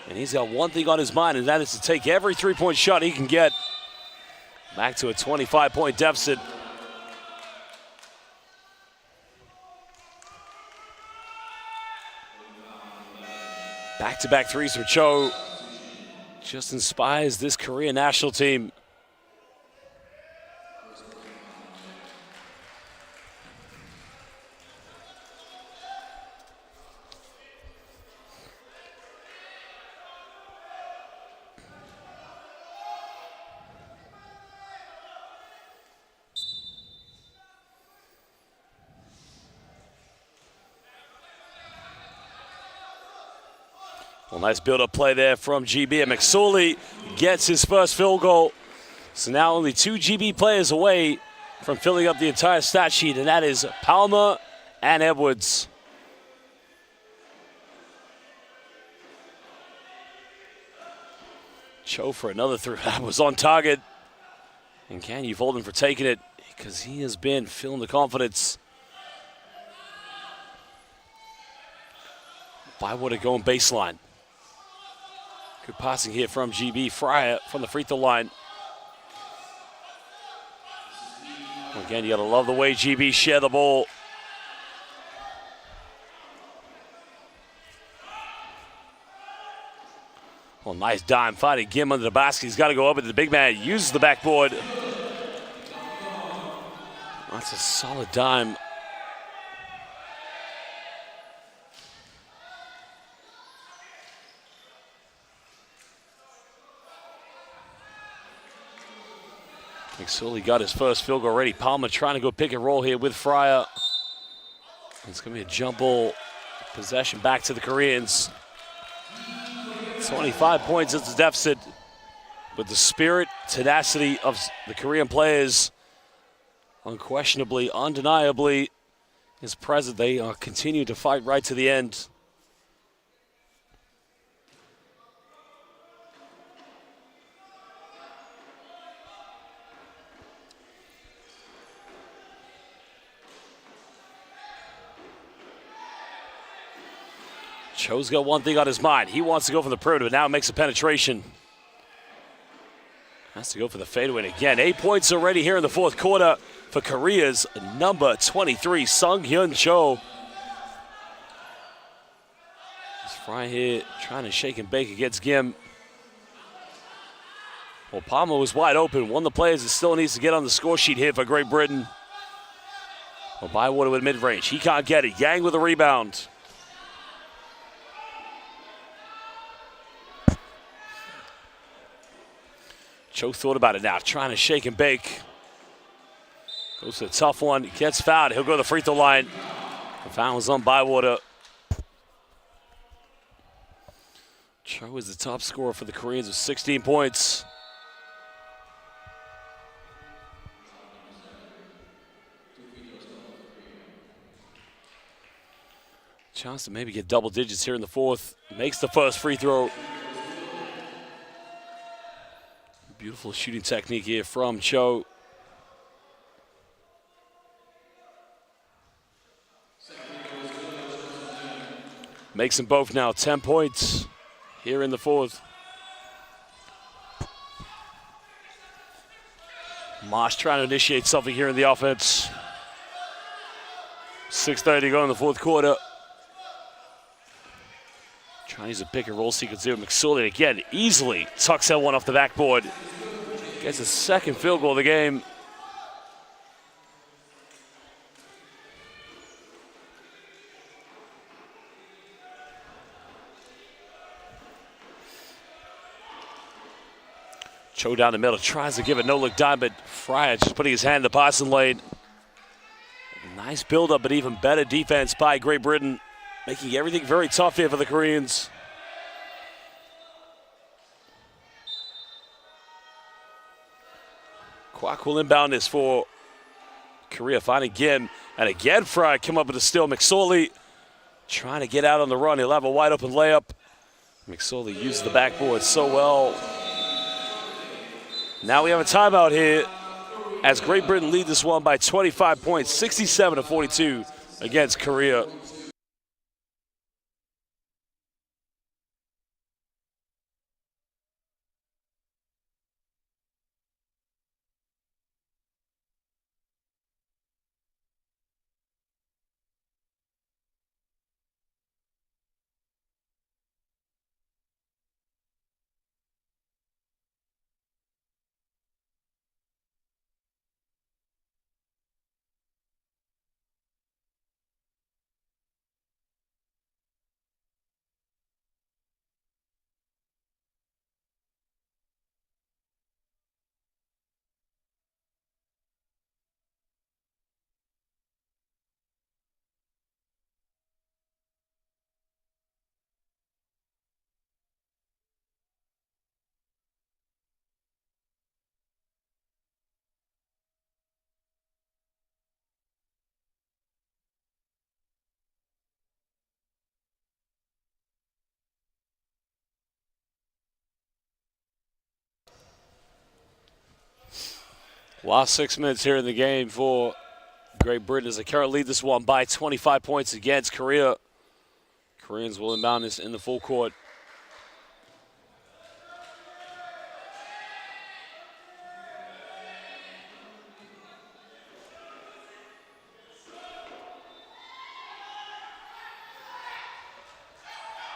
And he's got one thing on his mind, and that is to take every three-point shot he can get. Back to a 25-point deficit. Back-to-back threes for Cho. Just inspires this Korean national team. Well, nice build-up play there from GB. McSorley gets his first field goal. So now only two GB players away from filling up the entire stat sheet, and that is Palmer and Edwards. Cho for another three. That was on target. And can you fold him for taking it? Because he has been feeling the confidence. Bywater going baseline. Good passing here from GB. Fryer from the free throw line. Again, you gotta love the way GB share the ball. Well, nice dime fighting Gim under the basket. He's got to go up, but the big man uses the backboard. That's a solid dime. McSorley got his first field goal already. Palmer trying to go pick and roll here with Fryer. It's going to be a jump ball. Possession back to the Koreans. 25 points is the deficit. But the spirit, tenacity of the Korean players, unquestionably, undeniably, is present. They continue to fight right to the end. Cho's got one thing on his mind. He wants to go for the perimeter, but now makes a penetration. Has to go for the fadeaway again. 8 points already here in the fourth quarter for Korea's number 23, Sung-Hyun Cho. Fry here trying to shake and bake against Gim. Well, Palmer was wide open. One of the players that still needs to get on the score sheet here for Great Britain. Well, Bywater with mid-range. He can't get it. Yang with a rebound. Cho thought about it now, trying to shake and bake. Goes to a tough one, gets fouled. He'll go to the free throw line. The foul was on Bywater. Cho is the top scorer for the Koreans with 16 points. Chance to maybe get double digits here in the fourth. Makes the first free throw. Beautiful shooting technique here from Cho. Makes them both now 10 points here in the fourth. Marsh trying to initiate something here in the offense. 6:30 to go in the fourth quarter. Trying to use a pick and roll sequence here. McSorley again easily tucks that one off the backboard. Gets his second field goal of the game. Cho down the middle, tries to give a no-look dime, but Fryer just putting his hand in the passing lane. Nice build-up, but even better defense by Great Britain, making everything very tough here for the Koreans. Kwak will inbound this for Korea finding Gim, and again Fry come up with a steal. McSorley trying to get out on the run. He'll have a wide open layup. McSorley uses the backboard so well. Now we have a timeout here as Great Britain lead this one by 25 points, 67-42 against Korea. Last 6 minutes here in the game for Great Britain as they currently lead this one by 25 points against Korea. Koreans will inbound this in the full court.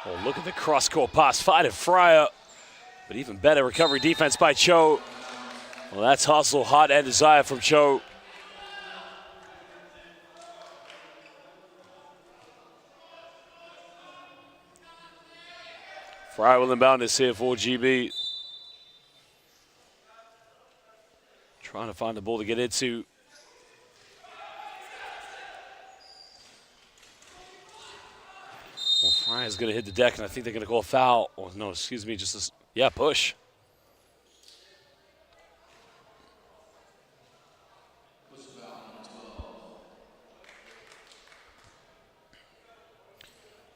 Oh, look at the cross-court pass, fighting Fryer. But even better recovery defense by Cho. Well, that's hustle, heart, and desire from Cho. Fryer will inbound this here for GB. Trying to find the ball to get into. Well, Fryer's going to hit the deck, and I think they're going to call a foul. Oh, no, excuse me, just a, yeah, push.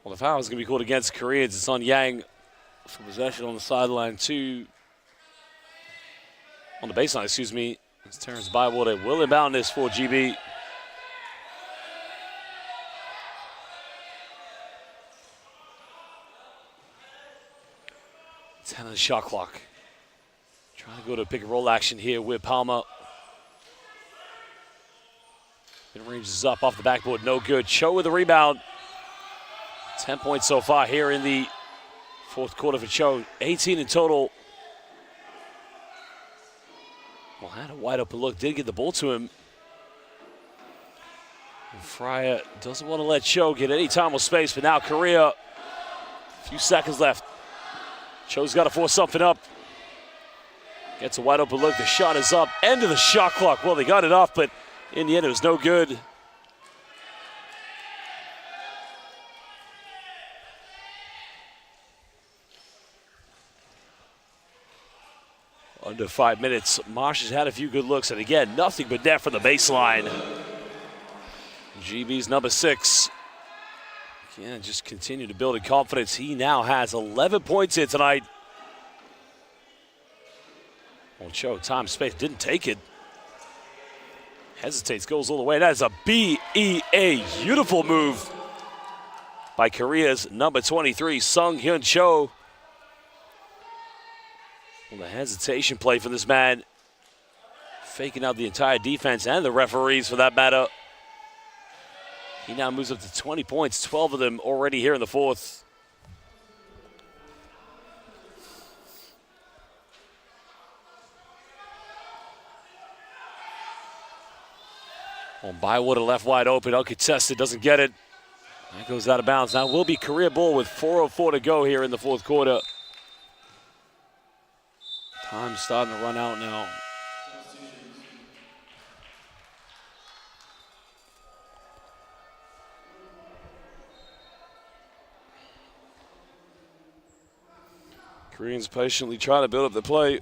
Well, the foul is going to be called against Koreans. It's on Yang for possession on the sideline, on the baseline, excuse me. It's Terrence Bywater will inbound this for GB. It's 10 on the shot clock. Trying to go to pick and roll action here with Palmer. Mid-range is up off the backboard, no good. Cho with the rebound. 10 points so far here in the fourth quarter for Cho. 18 in total. Well, had a wide open look, did get the ball to him. And Fryer doesn't want to let Cho get any time or space, but now Korea, a few seconds left. Cho's got to force something up. Gets a wide open look, the shot is up. End of the shot clock. Well, they got it off, but in the end it was no good. Under 5 minutes, Marsh has had a few good looks, and again, nothing but net from the baseline. GB's number 6 can just continue to build in confidence. He now has 11 points here tonight. Well, Cho, time, space, didn't take it. Hesitates, goes all the way. That is a BEA, beautiful move by Korea's number 23, Sung Hyun Cho. Well, the hesitation play for this man, faking out the entire defense and the referees for that matter. He now moves up to 20 points, 12 of them already here in the fourth. Well, Bywater left wide open, uncontested, doesn't get it. That goes out of bounds. Now will be Korea ball with 4:04 to go here in the fourth quarter. Time's starting to run out now. Koreans patiently trying to build up the play.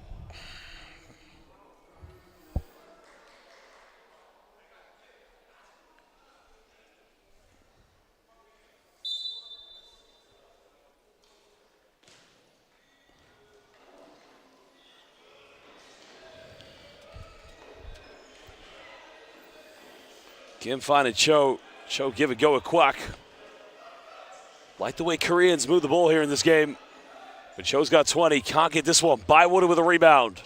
Kim finding Cho. Cho give it go with Kwak. Like the way Koreans move the ball here in this game. But Cho's got 20. Can't get this one. Bywater with a rebound.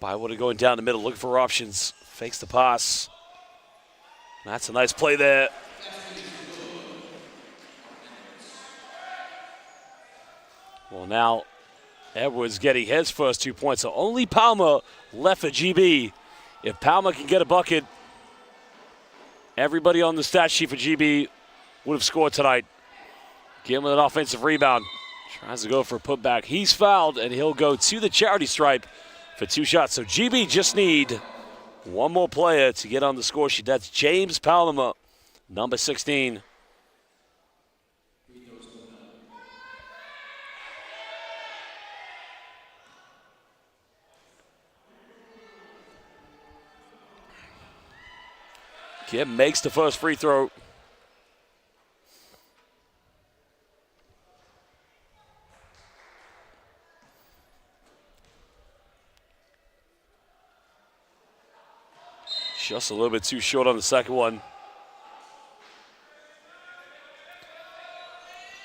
Bywater going down the middle, looking for options. Fakes the pass. That's a nice play there. Well, now Edwards getting his first 2 points. So only Palmer left for GB. If Palmer can get a bucket, everybody on the stat sheet for GB would have scored tonight. Give him an offensive rebound. Tries to go for a putback. He's fouled, and he'll go to the charity stripe for 2 shots. So GB just need one more player to get on the score sheet. That's James Palmer, number 16. Kim makes the first free throw. Just a little bit too short on the second one.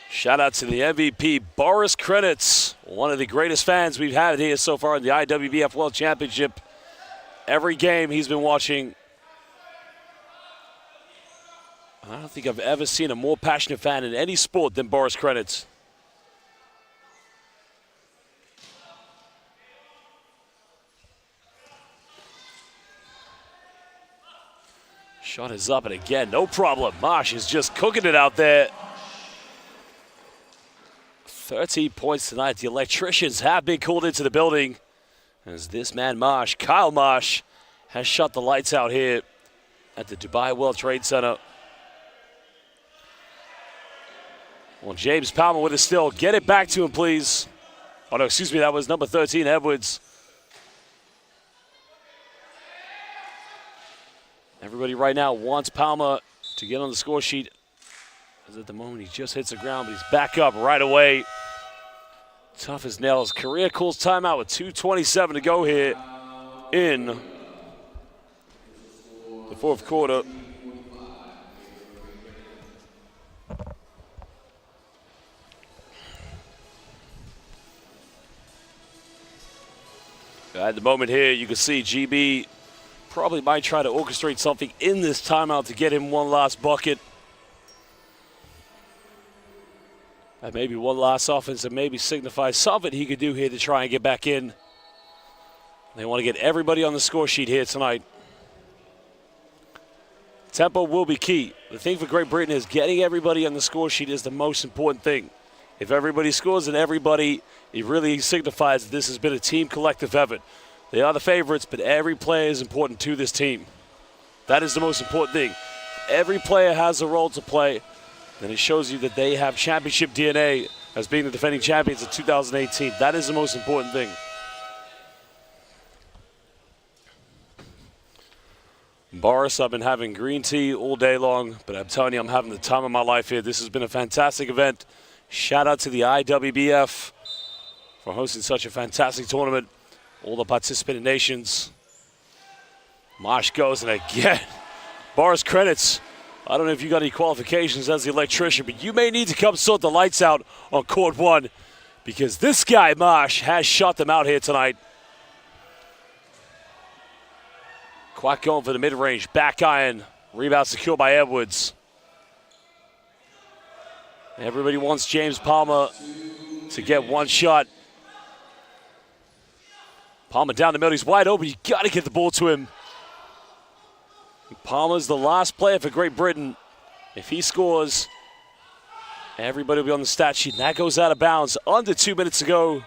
Shout out to the MVP, Boris Krenitz, one of the greatest fans we've had here so far in the IWBF World Championship. Every game he's been watching. I don't think I've ever seen a more passionate fan in any sport than Boris Krenitz. Shot is up, and again, no problem. Marsh is just cooking it out there. 13 points tonight. The electricians have been called into the building as this man Marsh, Kyle Marsh, has shut the lights out here at the Dubai World Trade Center. Well, James Palmer with a steal. Get it back to him, please. Oh, no, excuse me. That was number 13, Edwards. Everybody right now wants Palmer to get on the score sheet. As at the moment, he just hits the ground, but he's back up right away. Tough as nails. Korea calls timeout with 2:27 to go here in the fourth quarter. At the moment here, you can see GB probably might try to orchestrate something in this timeout to get him one last bucket. And maybe one last offense that maybe signifies something he could do here to try and get back in. They want to get everybody on the score sheet here tonight. Tempo will be key. The thing for Great Britain is getting everybody on the score sheet is the most important thing. If everybody scores and everybody, it really signifies that this has been a team collective effort. They are the favorites, but every player is important to this team. That is the most important thing. Every player has a role to play, and it shows you that they have championship DNA as being the defending champions of 2018. That is the most important thing. Boris, I've been having green tea all day long, but I'm telling you, I'm having the time of my life here. This has been a fantastic event. Shout out to the IWBF for hosting such a fantastic tournament. All the participating nations. Marsh goes, and again, Boris Krenitz. I don't know if you got any qualifications as the electrician, but you may need to come sort the lights out on court one because this guy, Marsh, has shut them out here tonight. Kwak going for the mid-range. Back iron. Rebound secured by Edwards. Everybody wants James Palmer to get one shot. Palmer down the middle. He's wide open. You got to get the ball to him. Palmer's the last player for Great Britain. If he scores, everybody will be on the stat sheet. And that goes out of bounds. Under 2 minutes to go.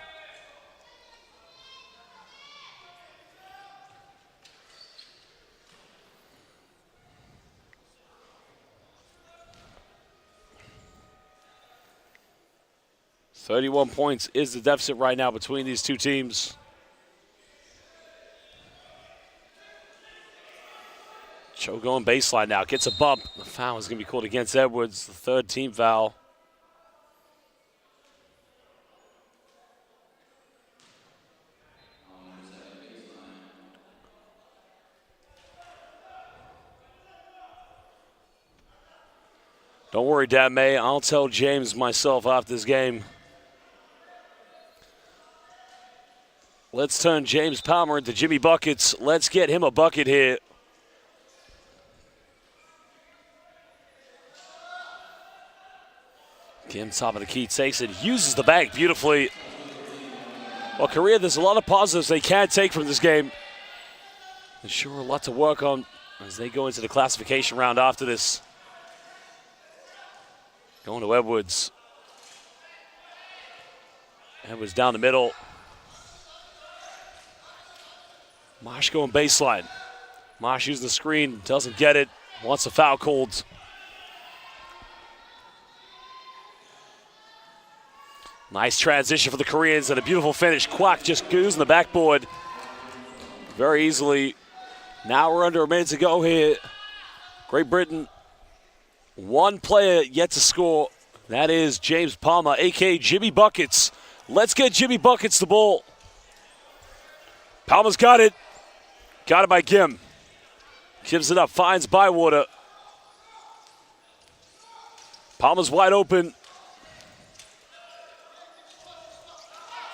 .31 points is the deficit right now between these two teams. Cho going baseline now, gets a bump. The foul is going to be called against Edwards, the third team foul. Don't worry, Dad May. I'll tell James myself after this game. Let's turn James Palmer into Jimmy Buckets. Let's get him a bucket here. Kim, top of the key, takes it, uses the bank beautifully. Well, Korea, there's a lot of positives they can take from this game. There's sure a lot to work on as they go into the classification round after this. Going to Edwards. Edwards down the middle. Marsh going baseline. Marsh using the screen, doesn't get it, wants a foul called. Nice transition for the Koreans and a beautiful finish. Kwak just goes in the backboard very easily. Now we're under a minute to go here. Great Britain, one player yet to score. That is James Palmer, a.k.a. Jimmy Buckets. Let's get Jimmy Buckets the ball. Palmer's got it. Got it by Kim. Gives it up, finds Bywater. Palmer's wide open.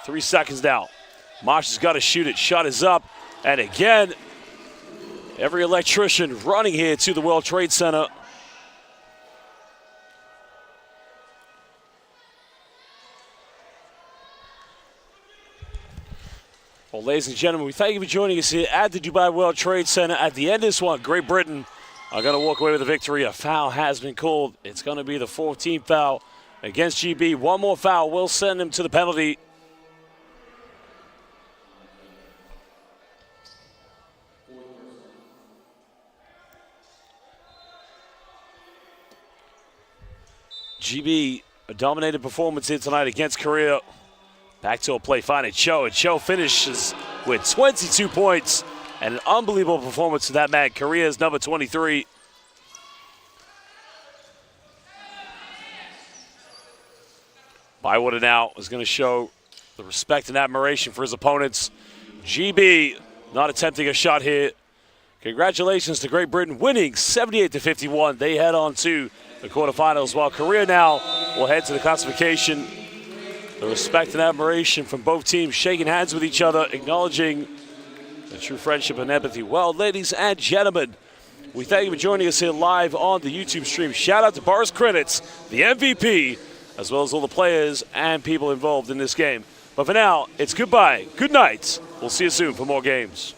3 seconds now. Marsh has got to shoot it. Shot is up. And again, every electrician running here to the World Trade Center. Well, ladies and gentlemen, we thank you for joining us here at the Dubai World Trade Center. At the end of this one, Great Britain are going to walk away with a victory. A foul has been called. It's going to be the 14th foul against GB. One more foul will send him to the penalty. GB, a dominated performance here tonight against Korea. Back to a play, finding Cho, and Cho finishes with 22 points and an unbelievable performance to that man. Korea's number 23. Bywater now is going to show the respect and admiration for his opponents. GB not attempting a shot here. Congratulations to Great Britain winning 78-51. They head on to the quarterfinals, while Korea now will head to the classification. The respect and admiration from both teams, shaking hands with each other, acknowledging the true friendship and empathy. Well, ladies and gentlemen, we thank you for joining us here live on the YouTube stream. Shout out to Boris Krenitz, the MVP, as well as all the players and people involved in this game. But for now, it's goodbye, good night. We'll see you soon for more games.